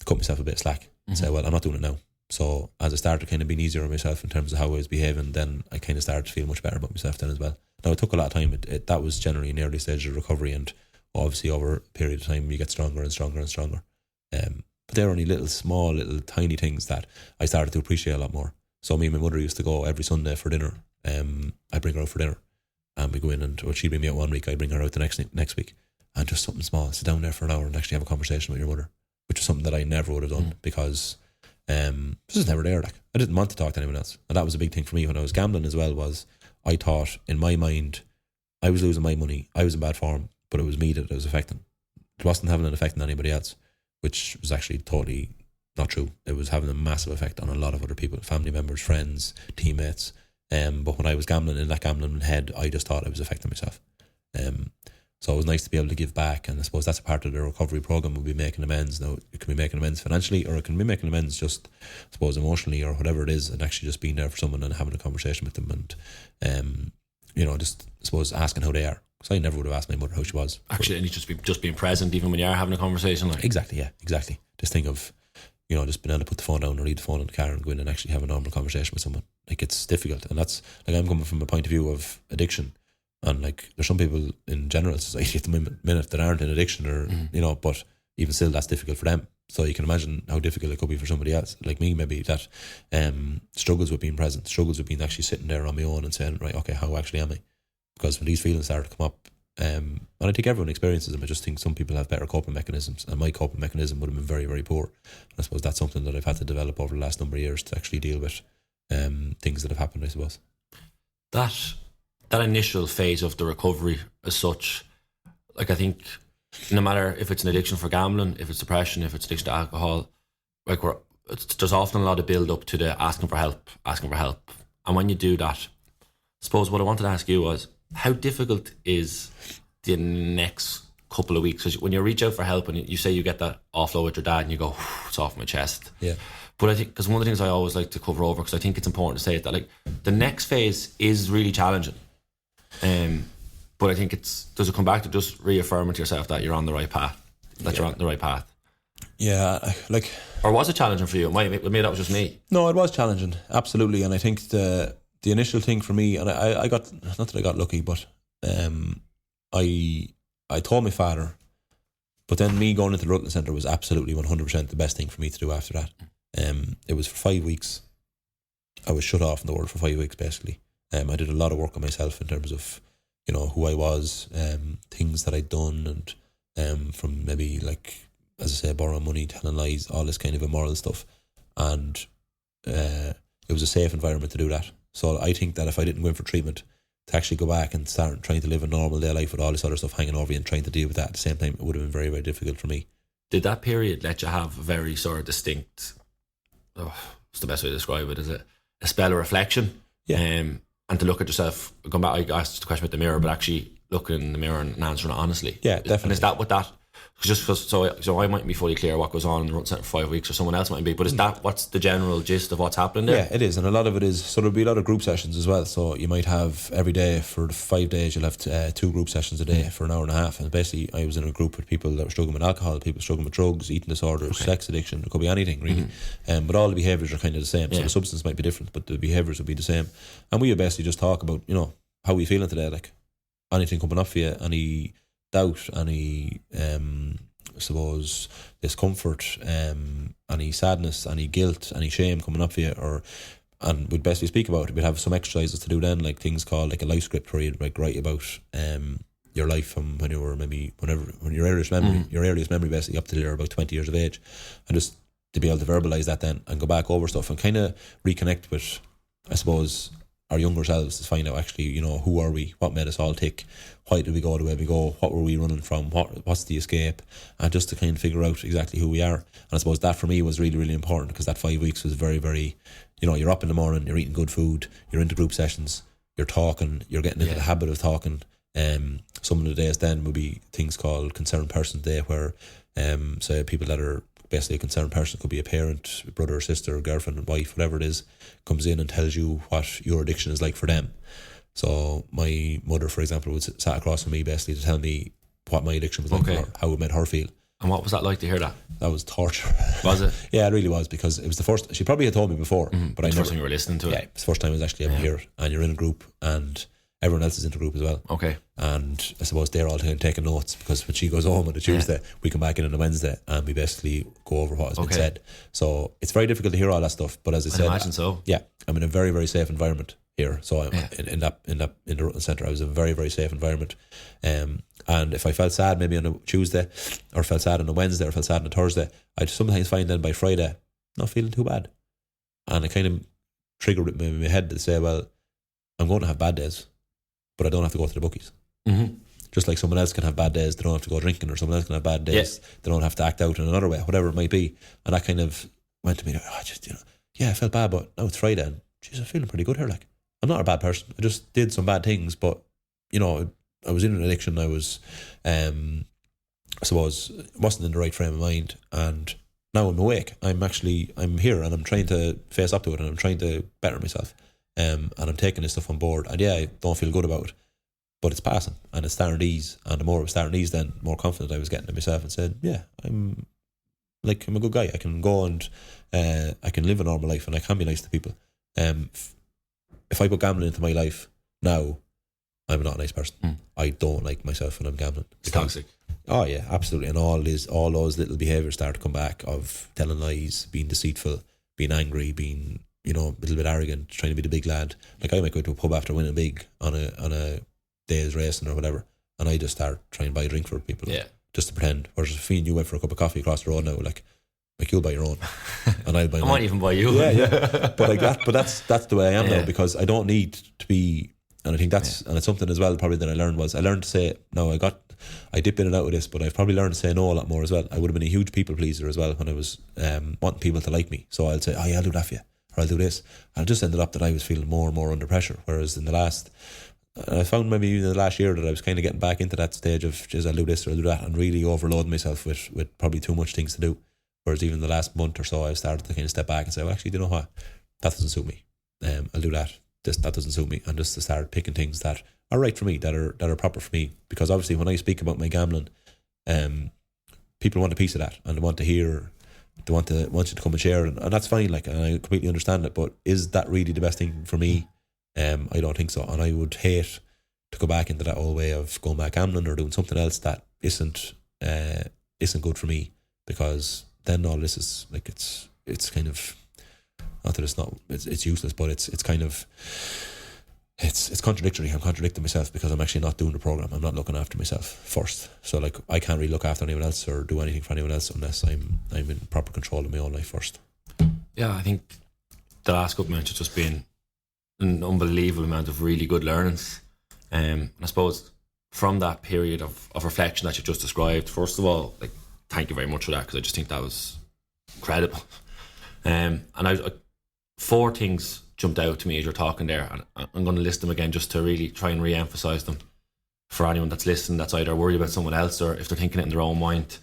I cut myself a bit of slack and say, well, I'm not doing it now. So as I started kind of being easier on myself in terms of how I was behaving, then I kind of started to feel much better about myself then as well. Now, it took a lot of time. That was generally an early stage of recovery, and obviously over a period of time you get stronger and stronger and stronger. But they're only small, tiny things that I started to appreciate a lot more. So me and my mother used to go every Sunday for dinner. I bring her out for dinner, and we go in, and she'd bring me out one week, I'd bring her out the next week, and just something small, sit down there for an hour and actually have a conversation with your mother, which is something that I never would have done, because this was never there. Like, I didn't want to talk to anyone else, and that was a big thing for me when I was gambling as well. Was I thought in my mind I was losing my money, I was in bad form, but it was me that it was affecting. It wasn't having an effect on anybody else, which was actually totally not true. It was having a massive effect on a lot of other people, family members, friends, teammates. But when I was gambling in that gambling head, I just thought I was affecting myself. So it was nice to be able to give back, and I suppose that's a part of the recovery program. We'll be making amends. Now, it can be making amends financially, or it can be making amends just, I suppose, emotionally, or whatever it is, and actually just being there for someone and having a conversation with them, and you know, just, I suppose, asking how they are. So I never would have asked my mother how she was. Actually, and you just being present even when you are having a conversation. Like. Exactly, yeah, exactly. This thing of, just being able to put the phone down or read the phone in the car and go in and actually have a normal conversation with someone. Like, it's difficult. And that's, like, I'm coming from a point of view of addiction. And, like, there's some people in general society at the minute that aren't in addiction or, but even still that's difficult for them. So you can imagine how difficult it could be for somebody else, like me maybe, that struggles with being present, struggles with being actually sitting there on my own and saying, right, okay, how actually am I? Because when these feelings start to come up, and I think everyone experiences them, I just think some people have better coping mechanisms, and my coping mechanism would have been very, very poor. And I suppose that's something that I've had to develop over the last number of years to actually deal with things that have happened, I suppose. That initial phase of the recovery as such, like, I think no matter if it's an addiction for gambling, if it's depression, if it's addiction to alcohol, like, there's often a lot of build up to the asking for help. And when you do that, I suppose what I wanted to ask you was, how difficult is the next couple of weeks? Because when you reach out for help and you say you get that offload with your dad and you go, it's off my chest. Yeah. But I think, because one of the things I always like to cover over, because I think it's important to say it, that, like, the next phase is really challenging. But I think does it come back to just reaffirming to yourself that you're on the right path, you're on the right path? Yeah, like. Or was it challenging for you? Maybe that was just me. No, it was challenging, absolutely. And I think the initial thing for me, and I got, not that I got lucky, but I told my father, but then me going into the Rutland Centre was absolutely 100% the best thing for me to do after that. It was for 5 weeks. I was shut off in the world for 5 weeks, basically. I did a lot of work on myself in terms of, who I was, things that I'd done, and from maybe, like, as I say, borrowing money, telling lies, all this kind of immoral stuff. And it was a safe environment to do that. So I think that if I didn't go in for treatment, to actually go back and start trying to live a normal day life with all this other stuff hanging over you and trying to deal with that at the same time, it would have been very, very difficult for me. Did that period let you have a very sort of distinct, what's the best way to describe it? Is it a spell of reflection? Yeah. And to look at yourself, going back, I asked the question about the mirror, but actually looking in the mirror and answering it honestly. Yeah, definitely. And is that what that, so I mightn't be fully clear what goes on in the Rutland Centre for 5 weeks, or someone else might be, but is that what's the general gist of what's happening there? Yeah, it is. And a lot of it is, so there'll be a lot of group sessions as well. So you might have every day for the 5 days, you'll have 2 group sessions a day for an hour and a half. And basically I was in a group with people that were struggling with alcohol, people struggling with drugs, eating disorders, sex addiction, it could be anything really. But all the behaviours are kind of the same. So the substance might be different, but the behaviours would be the same. And we would basically just talk about, how are we feeling today? Like, anything coming up for you, any doubt, any I suppose discomfort, any sadness, any guilt, any shame coming up for you, and we'd basically speak about it. We'd have some exercises to do then, like things called like a life script, where you'd like write about your life from when you were when your earliest memory basically up to you're about 20 years of age, and just to be able to verbalise that then and go back over stuff and kind of reconnect with, I suppose, our younger selves, to find out actually, who are we, what made us all tick, why did we go the way we go, what were we running from, what's the escape, and just to kind of figure out exactly who we are. And I suppose that for me was really, really important, because that 5 weeks was very, very, you're up in the morning, you're eating good food, you're into group sessions, you're talking, you're getting into the habit of talking. Some of the days then would be things called Concerned Persons Day, where say people that are basically a concerned person, could be a parent, brother or sister, girlfriend, wife, whatever it is, comes in and tells you what your addiction is like for them. So my mother, for example, would sat across from me basically to tell me what my addiction was like for her, how it made her feel. And what was that like to hear that? That was torture. Was it? Yeah, it really was, because it was the first, she probably had told me before, but I never. First time you were listening to it? Yeah, it's the first time I was actually ever here, and you're in a group and everyone else is in the group as well. Okay. And I suppose they're all taking notes, because when she goes home on a Tuesday, we come back in on a Wednesday and we basically go over what has been said. So it's very difficult to hear all that stuff. But as I said, imagine so. Yeah, I'm in a very, very safe environment here. So I'm in the Rutland Centre, I was in a very, very safe environment. And if I felt sad maybe on a Tuesday, or felt sad on a Wednesday, or felt sad on a Thursday, I'd sometimes find then by Friday not feeling too bad. And I kind of triggered it in my head to say, well, I'm going to have bad days, but I don't have to go to the bookies. Just like someone else can have bad days, they don't have to go drinking, or someone else can have bad days, they don't have to act out in another way, whatever it might be. And that kind of went to me, I felt bad, but now it's Friday and geez, I'm feeling pretty good here. Like, I'm not a bad person, I just did some bad things, but I was in an addiction, I was I suppose wasn't in the right frame of mind, and now I'm awake, I'm here, and I'm trying to face up to it, and I'm trying to better myself, and I'm taking this stuff on board, and I don't feel good about it, but it's passing and it's starting to ease. And the more it was starting to ease, then more confident I was getting in myself and said, yeah, I'm a good guy. I can go and I can live a normal life and I can be nice to people. If I put gambling into my life now, I'm not a nice person. I don't like myself when I'm gambling. It's toxic. Oh yeah, absolutely. And all those little behaviours start to come back of telling lies, being deceitful, being angry, being, a little bit arrogant, trying to be the big lad. Like I might go to a pub after winning big on a day's racing or whatever, and I just start trying to buy a drink for people. Yeah. Just to pretend. Whereas if me and you went for a cup of coffee across the road now, like you'll buy your own. And I'll buy mine. I might even buy you. Yeah. But that's the way I am now, because I don't need to be. And I think and it's something as well probably that I learned to say, no, I dip in and out of this, but I've probably learned to say no a lot more as well. I would have been a huge people pleaser as well when I was wanting people to like me. So I'll say, oh yeah, I'll do that for you, or I'll do this. And it just ended up that I was feeling more and more under pressure. Whereas in the last, I found maybe in the last year that I was kind of getting back into that stage of just I'll do this or I'll do that, and really overloading myself with probably too much things to do. Whereas even the last month or so, I started to kind of step back and say, well, actually, do you know what? That doesn't suit me. I'll do that. That doesn't suit me, and just to start picking things that are right for me, that are proper for me. Because obviously when I speak about my gambling, people want a piece of that, and they want to hear, want you to come and share, and that's fine, like, and I completely understand it, but is that really the best thing for me? I don't think so, and I would hate to go back into that old way of going back gambling or doing something else that isn't good for me, because then all this is like, it's kind of, not that it's useless, but it's kind of, it's contradictory. I'm contradicting myself because I'm actually not doing the program. I'm not looking after myself first. So like, I can't really look after anyone else or do anything for anyone else unless I'm in proper control of my own life first. Yeah, I think the last couple of months has just been an unbelievable amount of really good learnings. And I suppose from that period of reflection that you just described, first of all, like, thank you very much for that, because I just think that was incredible. And I 4 things jumped out to me as you're talking there, and I'm going to list them again just to really try and re-emphasise them for anyone that's listening that's either worried about someone else or if they're thinking it in their own mind.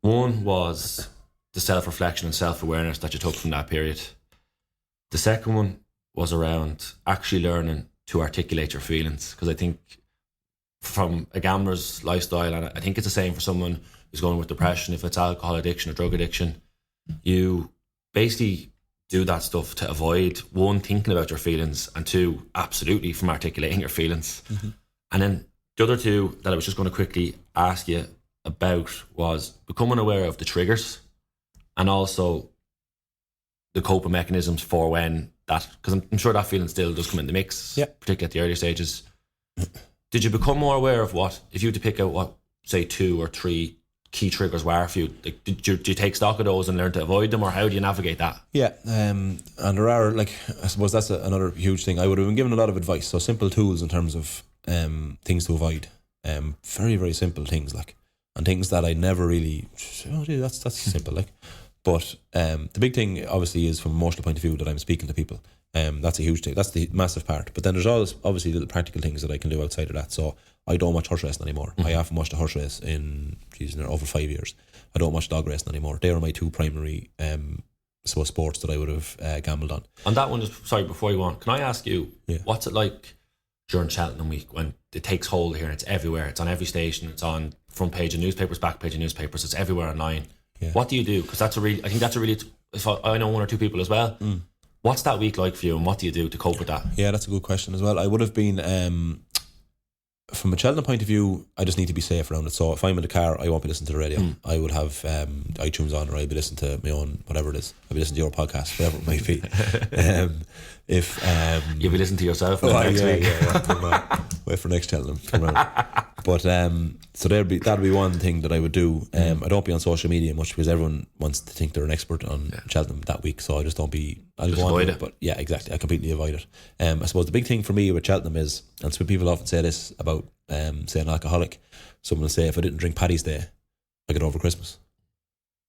One was the self-reflection and self-awareness that you took from that period. The second one was around actually learning to articulate your feelings, because I think from a gambler's lifestyle, and I think it's the same for someone who's going with depression, if it's alcohol addiction or drug addiction, you basically do that stuff to avoid, 1, thinking about your feelings, and 2, absolutely from articulating your feelings. Mm-hmm. And then the other 2 that I was just going to quickly ask you about was becoming aware of the triggers and also the coping mechanisms for when that, because I'm sure that feeling still does come in the mix, particularly at the early stages. Did you become more aware of what, if you had to pick out what, say, 2 or 3 key triggers were for you? Like, did you take stock of those and learn to avoid them, or how do you navigate that? Yeah, and there are, like, I suppose that's another huge thing. I would have been given a lot of advice, so simple tools in terms of things to avoid, very, very simple things, like, and things that I never really, that's simple, like. But the big thing obviously is from an emotional point of view that I'm speaking to people. That's a huge thing. That's the massive part. But then there's always obviously little practical things that I can do outside of that. So I don't watch horse racing anymore. Mm-hmm. I haven't watched a horse race in over 5 years. I don't watch dog racing anymore. They are my 2 primary sports that I would have gambled on. And that one is, sorry, before you go on, can I ask you, what's it like during Cheltenham week when it takes hold here and it's everywhere? It's on every station. It's on front page of newspapers, back page of newspapers. It's everywhere online. Yeah. What do you do? Because I think that's a really, if I know 1 or 2 people as well. What's that week like for you, and what do you do to cope with that? Yeah, that's a good question as well. I would have been, from a Cheltenham point of view, I just need to be safe around it. So if I'm in the car, I won't be listening to the radio. I would have iTunes on, or I'll be listening to my own, whatever it is. I'll be listening to your podcast, whatever it might be. You'll be listening to yourself next week. Wait for next Cheltenham. But so that'd be one thing that I would do. I don't be on social media much because everyone wants to think they're an expert on Cheltenham that week. So I just don't be. I'll just avoid it. But yeah, exactly. I completely avoid it. I suppose the big thing for me with Cheltenham is, and some people often say this about say an alcoholic. Someone will say, if I didn't drink Paddy's Day, I get over Christmas.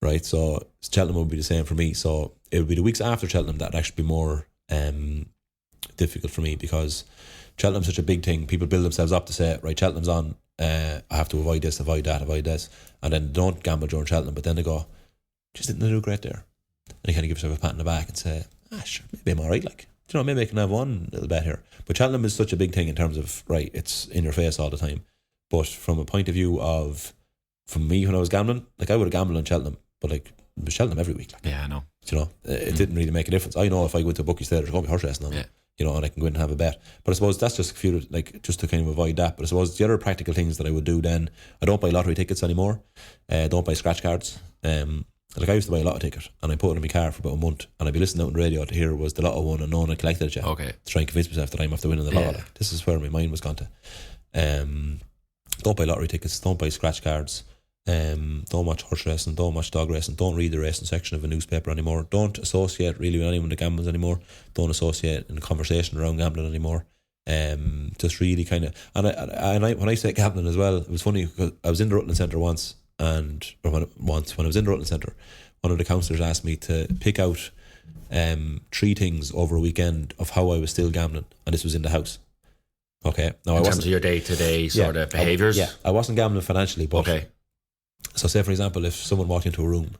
Right. So Cheltenham would be the same for me. So it would be the weeks after Cheltenham that'd actually be more difficult for me, because Cheltenham's such a big thing. People build themselves up to say, right, Cheltenham's on, I have to avoid this, avoid that, avoid this, and then don't gamble during Cheltenham, but then they go, just didn't do great there, and you kind of give yourself a pat on the back and say, sure, maybe I'm alright, like, maybe I can have one little bet here. But Cheltenham is such a big thing in terms of, right, it's in your face all the time. But from a point of view of, from me when I was gambling, like I would have gambled on Cheltenham, but like it was Cheltenham every week. Like, yeah, I know. It didn't really make a difference. I know if I go to a bookie today, there's going to be horse racing on them. And I can go in and have a bet. But I suppose that's just just to kind of avoid that. But I suppose the other practical things that I would do then, I don't buy lottery tickets anymore. Don't buy scratch cards. Like I used to buy a lotto ticket and I put it in my car for about a month and I'd be listening out on the radio to hear was the lotto one and no one had collected it yet. Okay. To try and convince myself that I'm after winning the lotto. Like, this is where my mind was gone to. Don't buy lottery tickets. Don't buy scratch cards. Don't watch horse racing. Don't watch dog racing. Don't read the racing section of a newspaper anymore. Don't associate really with anyone that gambles anymore. Don't associate in conversation around gambling anymore. Just really kind of, and when I say gambling as well, it was funny because I was in the Rutland Centre once, when I was in the Rutland Centre, one of the counsellors asked me to pick out 3 things over a weekend of how I was still gambling, and this was in the house. Okay, now in terms of your day-to-day sort of behaviours. I wasn't gambling financially, but so say for example, if someone walked into a room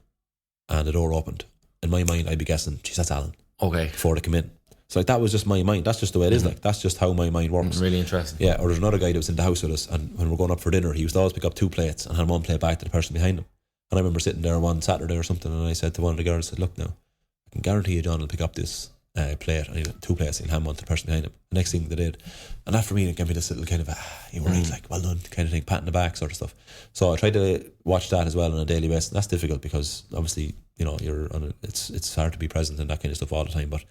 and the door opened, in my mind I'd be guessing, geez, that's Alan. Okay. Before they come in. So like that was just my mind. That's just the way it is. Like that's just how my mind works. Really interesting. Yeah. Or there's another guy that was in the house with us, and when we're going up for dinner, he used to always pick up 2 plates and hand one plate back to the person behind him. And I remember sitting there one Saturday or something, and I said to one of the girls, I said, "Look now, I can guarantee you, John will pick up this plate, and 2 plates, and hand one to the person behind him." The next thing they did, and that for me, it gave me this little kind of you were right, like well done, kind of thing, pat in the back sort of stuff. So I tried to watch that as well on a daily basis. And that's difficult because obviously you're on it's hard to be present in that kind of stuff all the time. But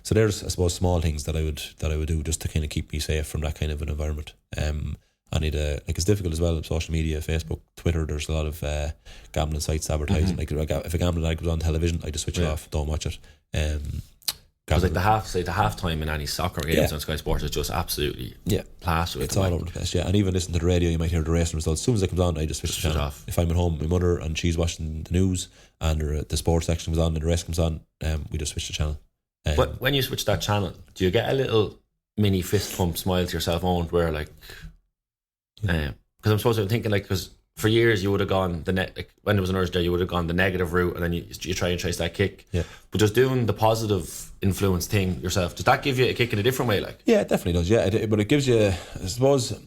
so there's, I suppose, small things that I would do just to kind of keep me safe from that kind of an environment. I need it's difficult as well. Social media, Facebook, Twitter. There's a lot of gambling sites advertising. Like if a gambling ad goes on television, I just switch it off. Don't watch it. Because like the halftime in any soccer games on Sky Sports is just absolutely plastered. It's all over the place. Yeah, and even listening to the radio, you might hear the racing results. As soon as it comes on, I just switch it off. If I'm at home with my mother and she's watching the news and the sports section comes on and the race comes on, we just switch the channel. But when you switch that channel, do you get a little mini fist pump smile to yourself on where like, because I'm supposed to be thinking like, because for years you would have gone like when there was an urge there, you would have gone the negative route and then you try and chase that kick. Yeah. But just doing the positive influence thing yourself, does that give you a kick in a different way? Like, yeah, it definitely does. Yeah, but it gives you, I suppose,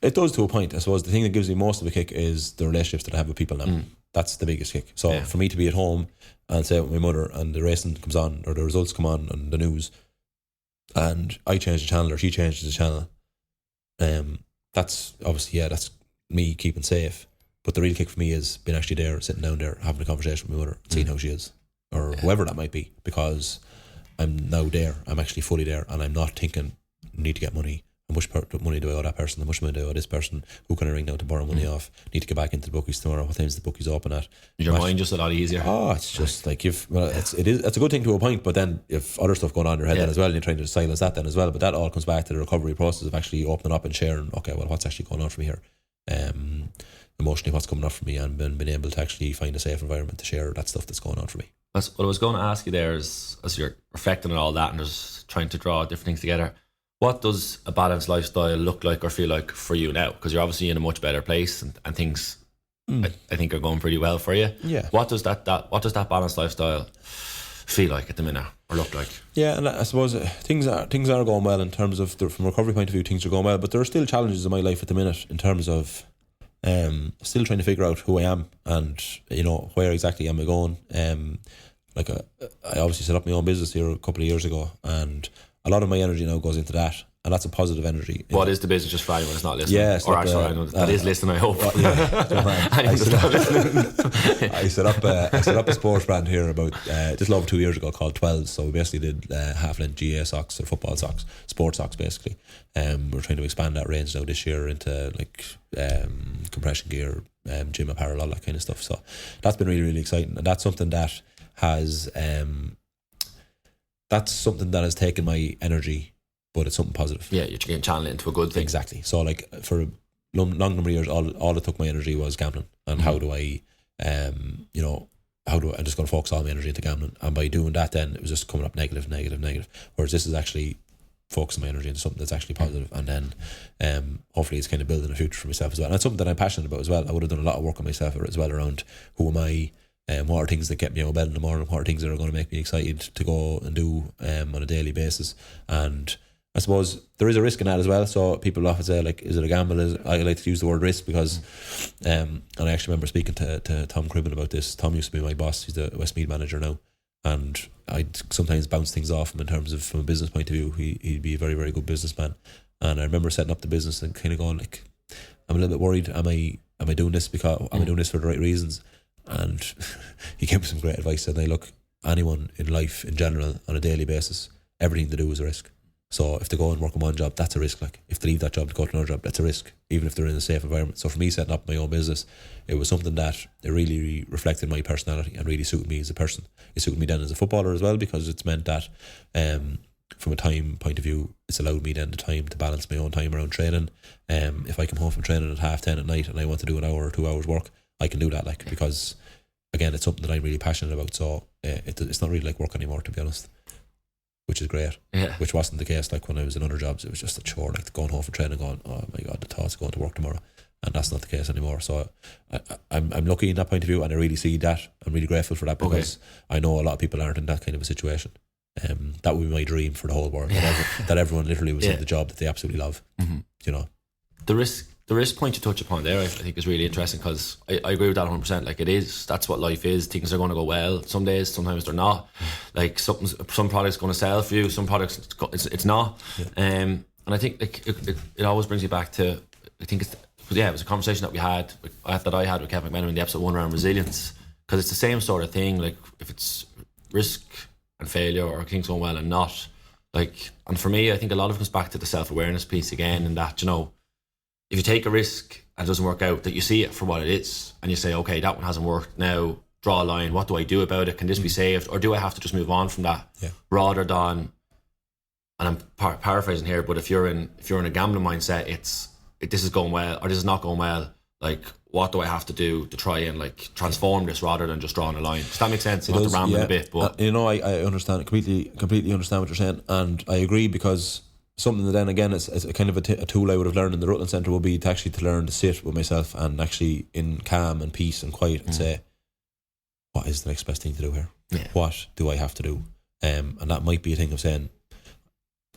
it does to a point. I suppose the thing that gives me most of a kick is the relationships that I have with people now. That's the biggest kick. So for me to be at home and say with my mother and the racing comes on or the results come on the news and I change the channel or she changes the channel, that's obviously, that's me keeping safe. But the real kick for me is being actually there, sitting down there, having a conversation with my mother, seeing how she is, or whoever that might be, because I'm now there, I'm actually fully there, and I'm not thinking, need to get money, how much money do I owe that person, how much money do I owe this person, who can I ring now to borrow money off, need to get back into the bookies tomorrow, what time's the bookies open at? Your mind just a lot easier. Oh, it's just like, it's a good thing to a point, but then if other stuff going on in your head then as well, and you're trying to silence that then as well, but that all comes back to the recovery process of actually opening up and sharing, okay, well, what's actually going on for me here? Emotionally, what's coming up for me, and being able to actually find a safe environment to share that stuff that's going on for me. What I was going to ask you there is, as you're reflecting on all that and just trying to draw different things together, what does a balanced lifestyle look like or feel like for you now? Because you're obviously in a much better place and things I think are going pretty well for you. Yeah. What does that balanced lifestyle feel like at the minute or look like? Yeah, and I suppose things are going well in terms of from a recovery point of view, things are going well, but there are still challenges in my life at the minute in terms of still trying to figure out who I am and where exactly am I going. I obviously set up my own business here a couple of years ago, and a lot of my energy now goes into that, and that's a positive energy. What is the business, just for anyone that's not listening? Yeah, I know that is listening, I hope. I set up a sports brand here about just over 2 years ago called 12. So we basically did half-length GA socks or football socks, sports socks basically. We're trying to expand that range now this year into like compression gear, gym apparel, all that kind of stuff. So that's been really, really exciting, and that's something that has taken my energy, but it's something positive. Yeah, you're getting channel it into a good thing. Exactly. So like for a long number of years, all that took my energy was gambling, and how do I I'm just going to focus all my energy into gambling, and by doing that then it was just coming up negative, whereas this is actually focusing my energy into something that's actually positive, and then hopefully it's kind of building a future for myself as well, and that's something that I'm passionate about as well. I would have done a lot of work on myself as well around who am I, What are things that get me out of bed in the morning? What are things that are going to make me excited to go and do on a daily basis? And I suppose there is a risk in that as well. So people often say, like, is it a gamble? I like to use the word risk because, and I actually remember speaking to Tom Cribben about this. Tom used to be my boss. He's the Westmeath manager now. And I'd sometimes bounce things off him in terms of, from a business point of view, he'd be a very, very good businessman. And I remember setting up the business and kind of going, like, I'm a little bit worried. Am I doing this because am I doing this for the right reasons? And he gave me some great advice. Said, "Hey, look, anyone in life in general on a daily basis, everything they do is a risk. So if they go and work on one job, that's a risk. Like if they leave that job to go to another job, that's a risk, even if they're in a safe environment." So for me, setting up my own business, it was something that it really reflected my personality and really suited me as a person. It suited me then as a footballer as well, because it's meant that from a time point of view, it's allowed me then the time to balance my own time around training. If I come home from training at 10:30 at night and I want to do an hour or 2 hours work, I can do that, like, because again, it's something that I'm really passionate about. So it's not really like work anymore, to be honest, which is great. Yeah. Which wasn't the case like when I was in other jobs. It was just a chore, like going home from training going, oh my God, the thoughts of going to work tomorrow. And that's not the case anymore. So I'm lucky in that point of view, and I really see that. I'm really grateful for that, because I know a lot of people aren't in that kind of a situation. That would be my dream for the whole world, that everyone literally was in the job that they absolutely love. You know, the risk point you touch upon there, I think, is really interesting, because I agree with that 100%. Like, that's what life is. Things are going to go well some days, sometimes they're not. Like some products going to sell for you, some products it's not. And I think, like, it always brings you back to, I think it was a conversation that we had that I had with Kevin McNamee in the episode 1 around resilience, because it's the same sort of thing. Like, if it's risk and failure, or things going well and not, like, and for me, I think a lot of it comes back to the self-awareness piece again, and that, you know, if you take a risk and it doesn't work out, that you see it for what it is and you say, okay, that one hasn't worked, now draw a line, what do I do about it? Can this be saved, or do I have to just move on from that? Rather than, and I'm paraphrasing here, but if you're in a gambling mindset, this is going well or this is not going well, like, what do I have to do to try and, like, transform this, rather than just drawing a line? Does that make sense? Not to ramble a bit, but you know, I understand, completely understand what you're saying, and I agree, because something that then again it's a kind of a tool I would have learned in the Rutland Centre would be to learn to sit with myself and actually in calm and peace and quiet and say, what is the next best thing to do here? What do I have to do? And that might be a thing of saying,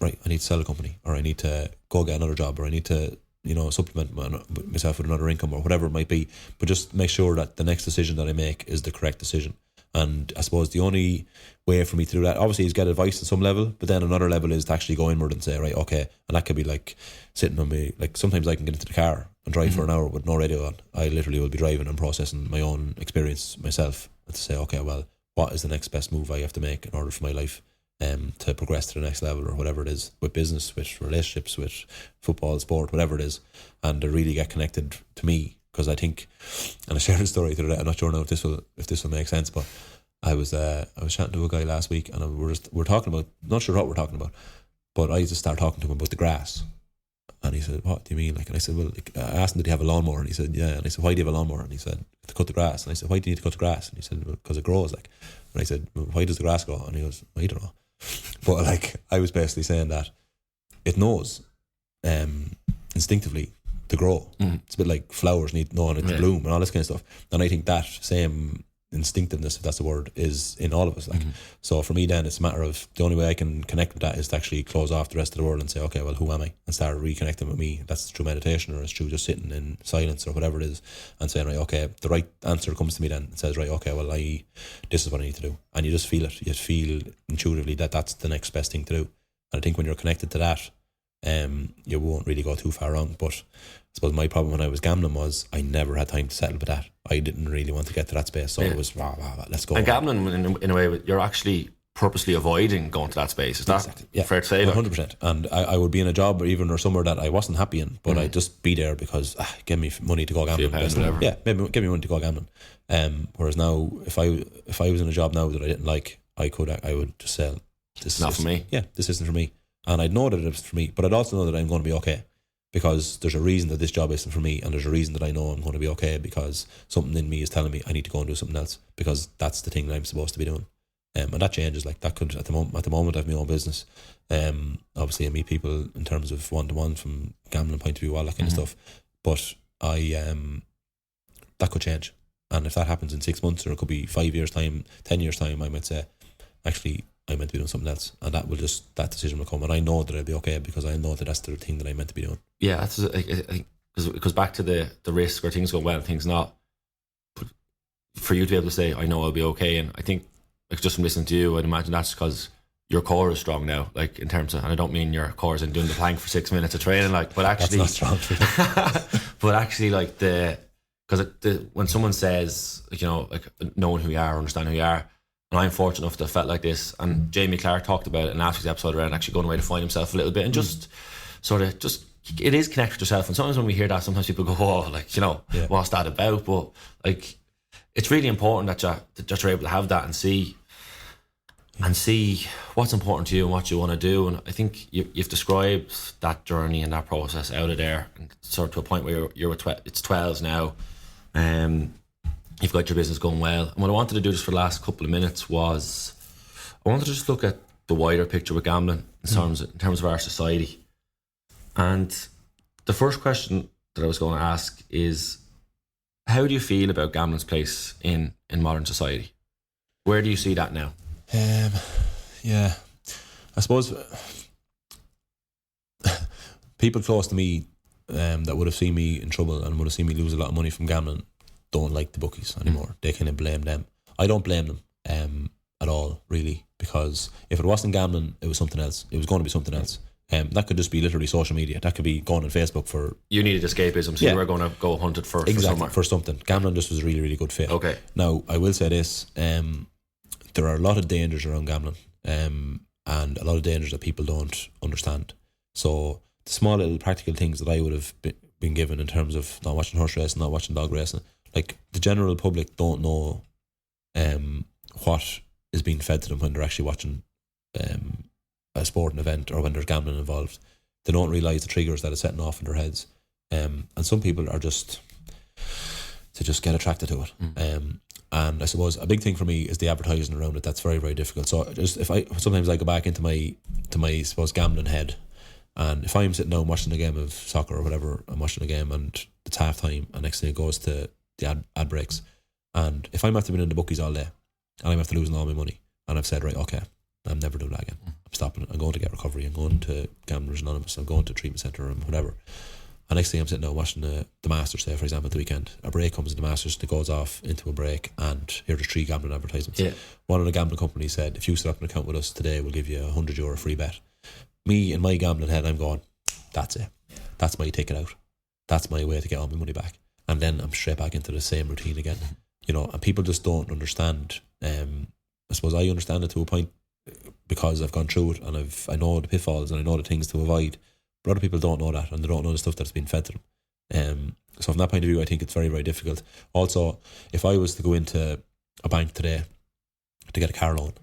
right, I need to sell a company, or I need to go get another job, or I need to, you know, supplement myself with another income, or whatever it might be. But just make sure that the next decision that I make is the correct decision. And I suppose the only way for me to do that, obviously, is get advice at some level, but then another level is to actually go inward and say, right, okay, and that could be like sitting on me, like sometimes I can get into the car and drive for an hour with no radio on. I literally will be driving and processing my own experience myself, and to say, okay, well, what is the next best move I have to make in order for my life to progress to the next level, or whatever it is, with business, with relationships, with football, sport, whatever it is, and to really get connected to me. Because I think, and I shared a story today, I'm not sure now if this will make sense, but I was chatting to a guy last week, and we're talking about, not sure what we're talking about, but I just started talking to him about the grass, and he said, what do you mean? Like, and I said, well, like, I asked him, did he have a lawnmower? And he said, yeah. And I said, why do you have a lawnmower? And he said, to cut the grass. And I said, why do you need to cut the grass? And he said, well, because it grows. Like, and I said, well, why does the grass grow? And he goes, I don't know. But like, I was basically saying that it knows instinctively to grow. It's a bit like flowers need knowing it to bloom and all this kind of stuff. And I think that same instinctiveness, if that's the word, is in all of us. Like, so for me, then it's a matter of, the only way I can connect with that is to actually close off the rest of the world and say, okay, well, who am I? And start reconnecting with me. That's through meditation, or it's through just sitting in silence, or whatever it is, and saying, right, okay, the right answer comes to me then. It says, right, okay, well, this is what I need to do. And you just feel it. You feel intuitively that that's the next best thing to do. And I think when you're connected to that, you won't really go too far wrong. But I suppose my problem when I was gambling was I never had time to settle with that. I didn't really want to get to that space, so it was let's go. And gambling, in a way, you're actually purposely avoiding going to that space. Is that fair to say? 100%. And I would be in a job or somewhere that I wasn't happy in, but I'd just be there because give me money to go gambling. Maybe give me money to go gambling. Whereas now, if I was in a job now that I didn't like, I would just say, this not for me. Yeah, this isn't for me. And I'd know that it's for me, but I'd also know that I'm going to be okay, because there's a reason that this job isn't for me, and there's a reason that I know I'm going to be okay, because something in me is telling me I need to go and do something else, because that's the thing that I'm supposed to be doing. And that changes. Like, that could, at the moment I have my own business. Obviously I meet people in terms of one-to-one from gambling point of view, all that kind of stuff. But that could change. And if that happens in 6 months, or it could be 5 years' time, 10 years' time, I might say, actually, I meant to be doing something else. And that decision will come. And I know that I'll be okay, because I know that that's the thing that I meant to be doing. Yeah, that's, I think, because it goes back to the risk where things go well and things not. But for you to be able to say, I know I'll be okay. And I think, like, just from listening to you, I'd imagine that's because your core is strong now, like, in terms of, and I don't mean your core is in doing the plank for 6 minutes of training, like, but actually, that's not strong. but actually, like, because when someone says, like, you know, like, knowing who you are, understanding who you are, and I'm fortunate enough to have felt like this, and Jamie Clark talked about it in last week's episode around actually going away to find himself a little bit, and just sort of it is connect with yourself. And sometimes when we hear that, sometimes people go, oh, like, you know, what's that about? But, like, it's really important that you're able to have that and see what's important to you and what you want to do. And I think you've described that journey and that process out of there, and sort of to a point where you're it's 12s now. You've got your business going well. And what I wanted to do just for the last couple of minutes was I wanted to just look at the wider picture with gambling in terms of our society. And the first question that I was going to ask is, how do you feel about gambling's place in modern society? Where do you see that now? Yeah, I suppose people close to me that would have seen me in trouble and would have seen me lose a lot of money from gambling don't like the bookies anymore. They kind of blame them. I don't blame them at all, really, because if it wasn't gambling, it was something else. It was going to be something else. That could just be literally social media. That could be going on Facebook for... You needed escapism, so you were going to go hunt it for something. Gambling just was a really, really good fit. Okay. Now, I will say this, there are a lot of dangers around gambling, and a lot of dangers that people don't understand. So the small little practical things that I would have been given in terms of not watching horse racing, not watching dog racing, like, the general public don't know what is being fed to them when they're actually watching a sporting event or when there's gambling involved. They don't realise the triggers that are setting off in their heads, and some people are just get attracted to it. And I suppose a big thing for me is the advertising around it. That's very, very difficult. So sometimes I go back into my I suppose gambling head, and if I'm sitting down watching a game of soccer or whatever, I'm watching a game and it's half time, and next thing it goes to the ad breaks, and if I'm after being in the bookies all day and I'm after losing all my money, and I've said, right, okay, I'm never doing that again. I'm stopping it. I'm going to Get Recovery. I'm going to Gamblers Anonymous. I'm going to treatment centre and whatever. And next thing I'm sitting down watching the Masters, say, for example, the weekend. A break comes in the Masters, it goes off into a break, and here's 3 gambling advertisements. Yeah. One of the gambling companies said, if you set up an account with us today, we'll give you €100 free bet. Me, in my gambling head, I'm going, that's it. That's my ticket out. That's my way to get all my money back. And then I'm straight back into the same routine again. You know, and people just don't understand. I suppose I understand it to a point because I've gone through it, and I know the pitfalls and I know the things to avoid. But other people don't know that, and they don't know the stuff that's been fed to them. So from that point of view, I think it's very, very difficult. Also, if I was to go into a bank today to get a car loan,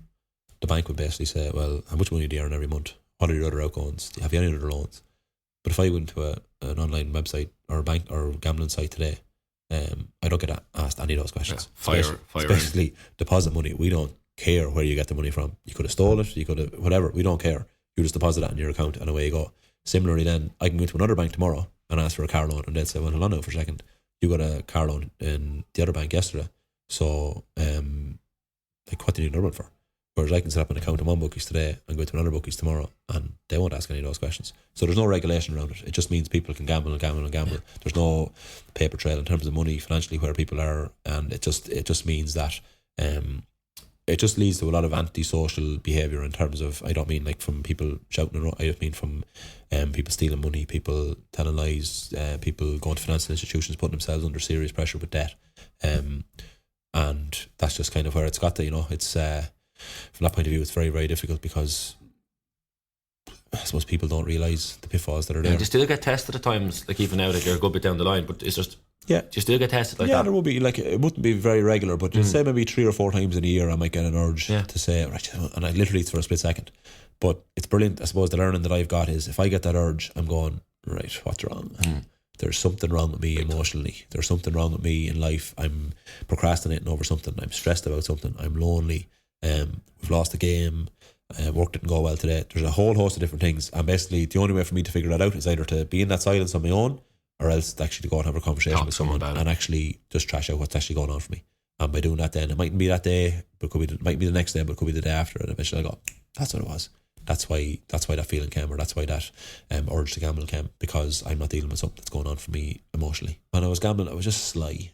the bank would basically say, well, how much money do you earn every month? What are your other outgoings? Have you any other loans? But if I went to an online website or a bank or a gambling site today, I don't get asked any of those questions. Fire especially deposit money. We don't care where you get the money from. You could have stole it, you could have whatever. We don't care. You just deposit that in your account and away you go. Similarly, then I can go to another bank tomorrow and ask for a car loan, and they'll say, well, hold on now for a second. You got a car loan in the other bank yesterday, so like, what do you need another one for? Whereas I can set up an account in one bookies today and go to another bookies tomorrow, and they won't ask any of those questions. So there's no regulation around it. It just means people can gamble and gamble and gamble. There's no paper trail in terms of money financially where people are, and it just means that it just leads to a lot of antisocial behaviour in terms of, I don't mean like from people shouting, I just mean from people stealing money, people telling lies, people going to financial institutions, putting themselves under serious pressure with debt, and that's just kind of where it's got to, you know. It's from that point of view, it's very, very difficult because I suppose people don't realise the pitfalls that are there. Do you still get tested at times, like even now that you're a good bit down the line, but it's just... Yeah. Do you still get tested like that? Yeah, there will be, like, it wouldn't be very regular, but say maybe 3 or 4 times in a year I might get an urge to say, right, and I literally, it's for a split second. But it's brilliant. I suppose the learning that I've got is if I get that urge, I'm going, right, what's wrong? There's something wrong with me emotionally. There's something wrong with me in life. I'm procrastinating over something. I'm stressed about something. I'm lonely. We've lost a game. Work didn't go well today. There's a whole host of different things. And basically, the only way for me to figure that out is either to be in that silence on my own, or else to actually go and have a conversation Talk with to someone someone about and actually just trash out what's actually going on for me. And by doing that, then it mightn't be that day, but it might be the next day, but it could be the day after. And eventually I go, that's what it was. That's why that feeling came, or that's why that urge to gamble came, because I'm not dealing with something that's going on for me emotionally. When I was gambling, I was just sly.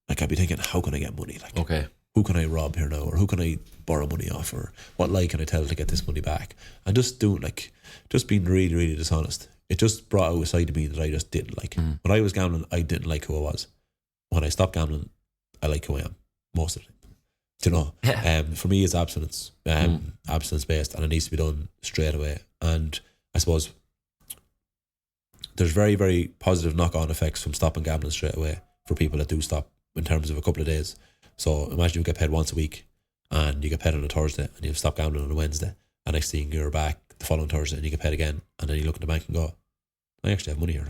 Like, I'd be thinking, how can I get money? Like, Okay. who can I rob here now, or who can I borrow money off, or what lie can I tell to get this money back? And just being really, really dishonest. It just brought out a side of me that I just didn't like. When I was gambling, I didn't like who I was. When I stopped gambling, I like who I am most of the time. Do you know? Yeah. For me, it's abstinence, abstinence based, and it needs to be done straight away. And I suppose there's very, very positive knock-on effects from stopping gambling straight away for people that do stop in terms of a couple of days. So imagine you get paid once a week, and you get paid on a Thursday, and you've stopped gambling on a Wednesday, and next thing you're back the following Thursday and you get paid again, and then you look at the bank and go, I actually have money here.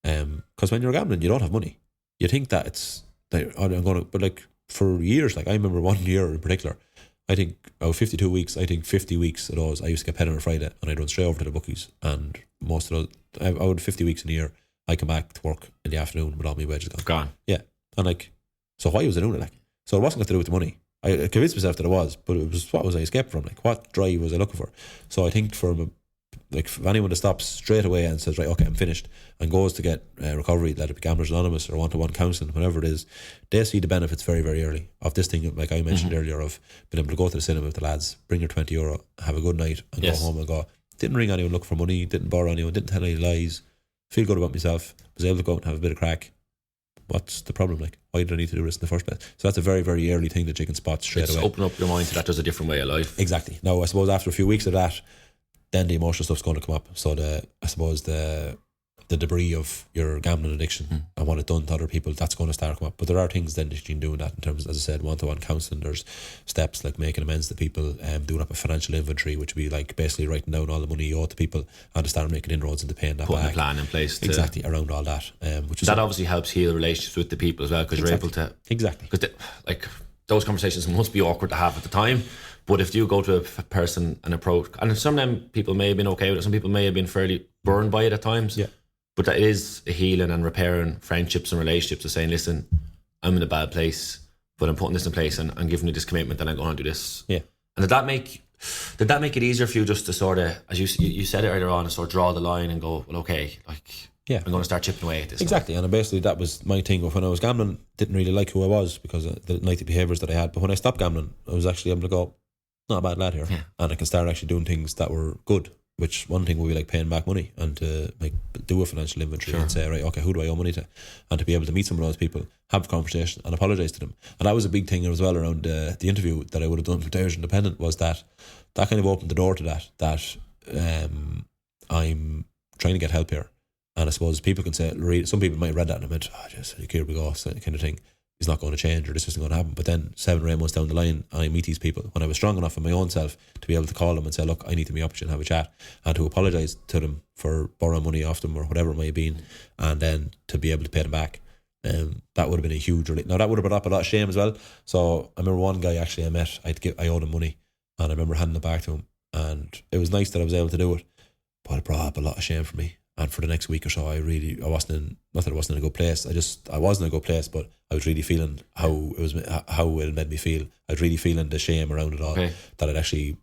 Because when you're gambling, you don't have money. You think that it's like, oh, I'm going to, but like for years, like I remember one year in particular, I think out of 52 weeks, I think 50 weeks of those, I used to get paid on a Friday and I'd run straight over to the bookies, and most of those, out of 50 weeks in a year, I come back to work in the afternoon with all my wages Gone. Yeah. And like, so why was I doing it? Like, so it wasn't got to do with the money. I convinced myself that it was, but it was, what was I escaping from? Like, what drive was I looking for? So I think for anyone that stops straight away and says, right, okay, I'm finished, and goes to get recovery, let it be Gamblers Anonymous or one-to-one counselling, whatever it is, they see the benefits very, very early of this thing, like I mentioned earlier, of being able to go to the cinema with the lads, bring your €20, have a good night, and go home and go, didn't ring anyone looking for money, didn't borrow anyone, didn't tell any lies, feel good about myself, was able to go out and have a bit of crack. What's the problem? Like, why did I need to do this in the first place? So that's a very, very early thing that you can spot straight away. Open up your mind to that there's a different way of life. Exactly. Now, I suppose after a few weeks of that, then the emotional stuff's going to come up. So the debris of your gambling addiction and what it done to other people, that's going to start to come up. But there are things then that you can do in that, in terms of, as I said, one-to-one counselling. There's steps like making amends to people, doing up a financial inventory, which would be like basically writing down all the money you owe to people and to start making inroads into paying that Putting back. a plan in place. Exactly, around all that. Which is that obviously helps heal relationships with the people as well, because you're able to... Exactly. Because like, those conversations must be awkward to have at the time, but if you go to a person and approach, and some of them people may have been okay with it, some people may have been fairly burned by it at times, but that is a healing and repairing friendships and relationships, of saying, listen, I'm in a bad place, but I'm putting this in place and giving you this commitment, and I'm going to do this. And did that make it easier for you just to sort of, as you said it earlier on, to sort of draw the line and go, well, okay, like, I'm going to start chipping away at this. Exactly. And basically that was my thing. When I was gambling, didn't really like who I was because of the nightly behaviours that I had. But when I stopped gambling, I was actually able to go, not a bad lad here. And I can start actually doing things that were good, which one thing would be like paying back money and to like do a financial inventory and say, right, okay, who do I owe money to? And to be able to meet some of those people, have a conversation and apologise to them. And that was a big thing as well around the interview that I would have done for Irish Independent, was that kind of opened the door to that I'm trying to get help here. And I suppose people can say, some people might have read that and I went, just here we go, so kind of thing. It's not going to change, or this isn't going to happen. But then 7 or 8 months down the line, I meet these people when I was strong enough in my own self to be able to call them and say, look, I need to meet up with you and have a chat, and to apologise to them for borrowing money off them or whatever it might have been, and then to be able to pay them back. That would have been a huge relief. Now that would have brought up a lot of shame as well. So I remember one guy actually I met, I owed him money, and I remember handing it back to him, and it was nice that I was able to do it, but it brought up a lot of shame for me. And for the next week or so, I wasn't in a good place. I was in a good place, but I was really feeling how it made me feel. I was really feeling the shame around it all, that I'd actually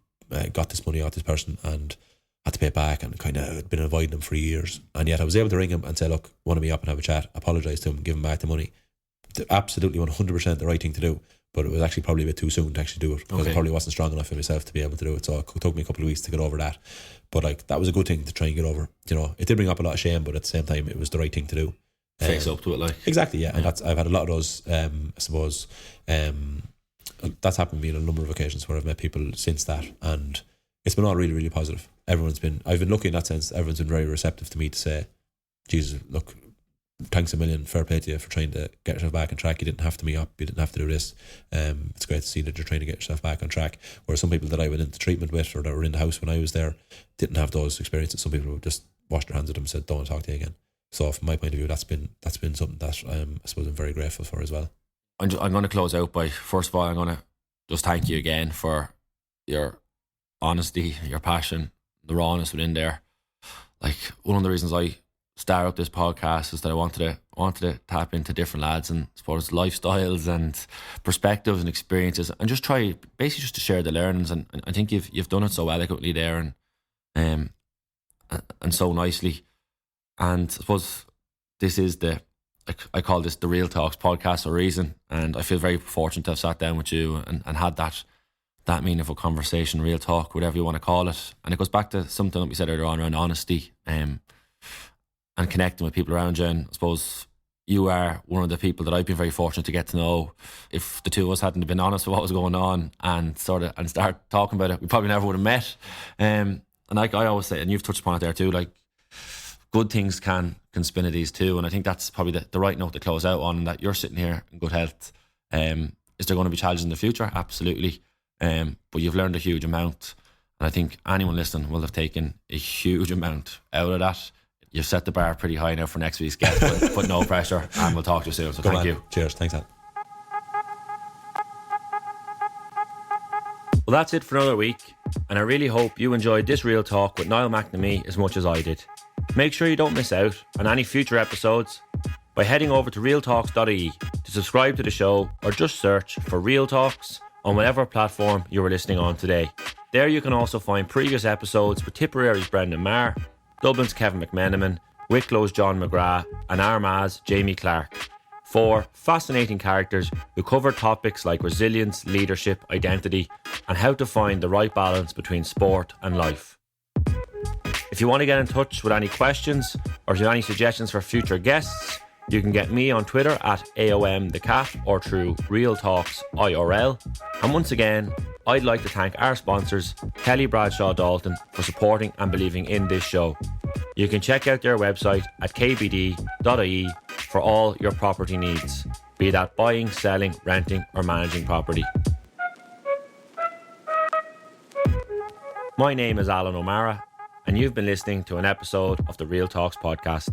got this money off this person and had to pay it back, and kind of had been avoiding him for years. And yet I was able to ring him and say, look, want to meet up and have a chat, apologise to him, give him back the money. Absolutely 100% the right thing to do. But it was actually probably a bit too soon to actually do it, because I probably wasn't strong enough in myself to be able to do it. So it took me a couple of weeks to get over that. But like, that was a good thing to try and get over. You know, it did bring up a lot of shame, but at the same time, it was the right thing to do. Face up to it, like. Exactly, yeah. And I've had a lot of those, I suppose, that's happened to me on a number of occasions where I've met people since that, and it's been all really, really positive. I've been lucky in that sense. Everyone's been very receptive to me to say, Jesus, look, thanks a million, fair play to you for trying to get yourself back on track. You didn't have to meet up, you didn't have to do this. It's great to see that you're trying to get yourself back on track. Whereas some people that I went into treatment with, or that were in the house when I was there, didn't have those experiences. Some people would just wash their hands at them and said, don't want to talk to you again. So from my point of view, that's been something that I suppose I'm very grateful for as well. I'm going to close out by, first of all, I'm going to just thank you again for your honesty, your passion, the rawness within there. Like, one of the reasons I start up this podcast is that I wanted to tap into different lads and, I suppose, lifestyles and perspectives and experiences, and just try basically just to share the learnings. And I think you've done it so eloquently there, and so nicely. And I suppose this is I call this the Real Talks podcast for a reason, and I feel very fortunate to have sat down with you and had that meaningful conversation, real talk, whatever you want to call it. And it goes back to something that we said earlier on around honesty, and connecting with people around you. And I suppose you are one of the people that I've been very fortunate to get to know. If the two of us hadn't been honest with what was going on and start talking about it, we probably never would have met. And like I always say, and you've touched upon it there too, like, good things can spin at these too. And I think that's probably the right note to close out on, that you're sitting here in good health. Is there going to be challenges in the future? Absolutely. But you've learned a huge amount. And I think anyone listening will have taken a huge amount out of that. You've set the bar pretty high now for next week's guest, but no pressure, and we'll talk to you soon. So thank you. Cheers. Thanks, Al. Well, that's it for another week, and I really hope you enjoyed this Real Talk with Niall McNamee as much as I did. Make sure you don't miss out on any future episodes by heading over to realtalks.ie to subscribe to the show, or just search for Real Talks on whatever platform you were listening on today. There you can also find previous episodes with Tipperary's Brendan Maher, Dublin's Kevin McMenamin, Wicklow's John McGrath, and Armagh's Jamie Clark. 4 fascinating characters who cover topics like resilience, leadership, identity, and how to find the right balance between sport and life. If you want to get in touch with any questions, or if you have any suggestions for future guests, you can get me on Twitter at AOMTheCat or through Real Talks IRL. And once again, I'd like to thank our sponsors, Kelly Bradshaw Dalton, for supporting and believing in this show. You can check out their website at kbd.ie for all your property needs, be that buying, selling, renting, or managing property. My name is Alan O'Mara, and you've been listening to an episode of the Real Talks podcast.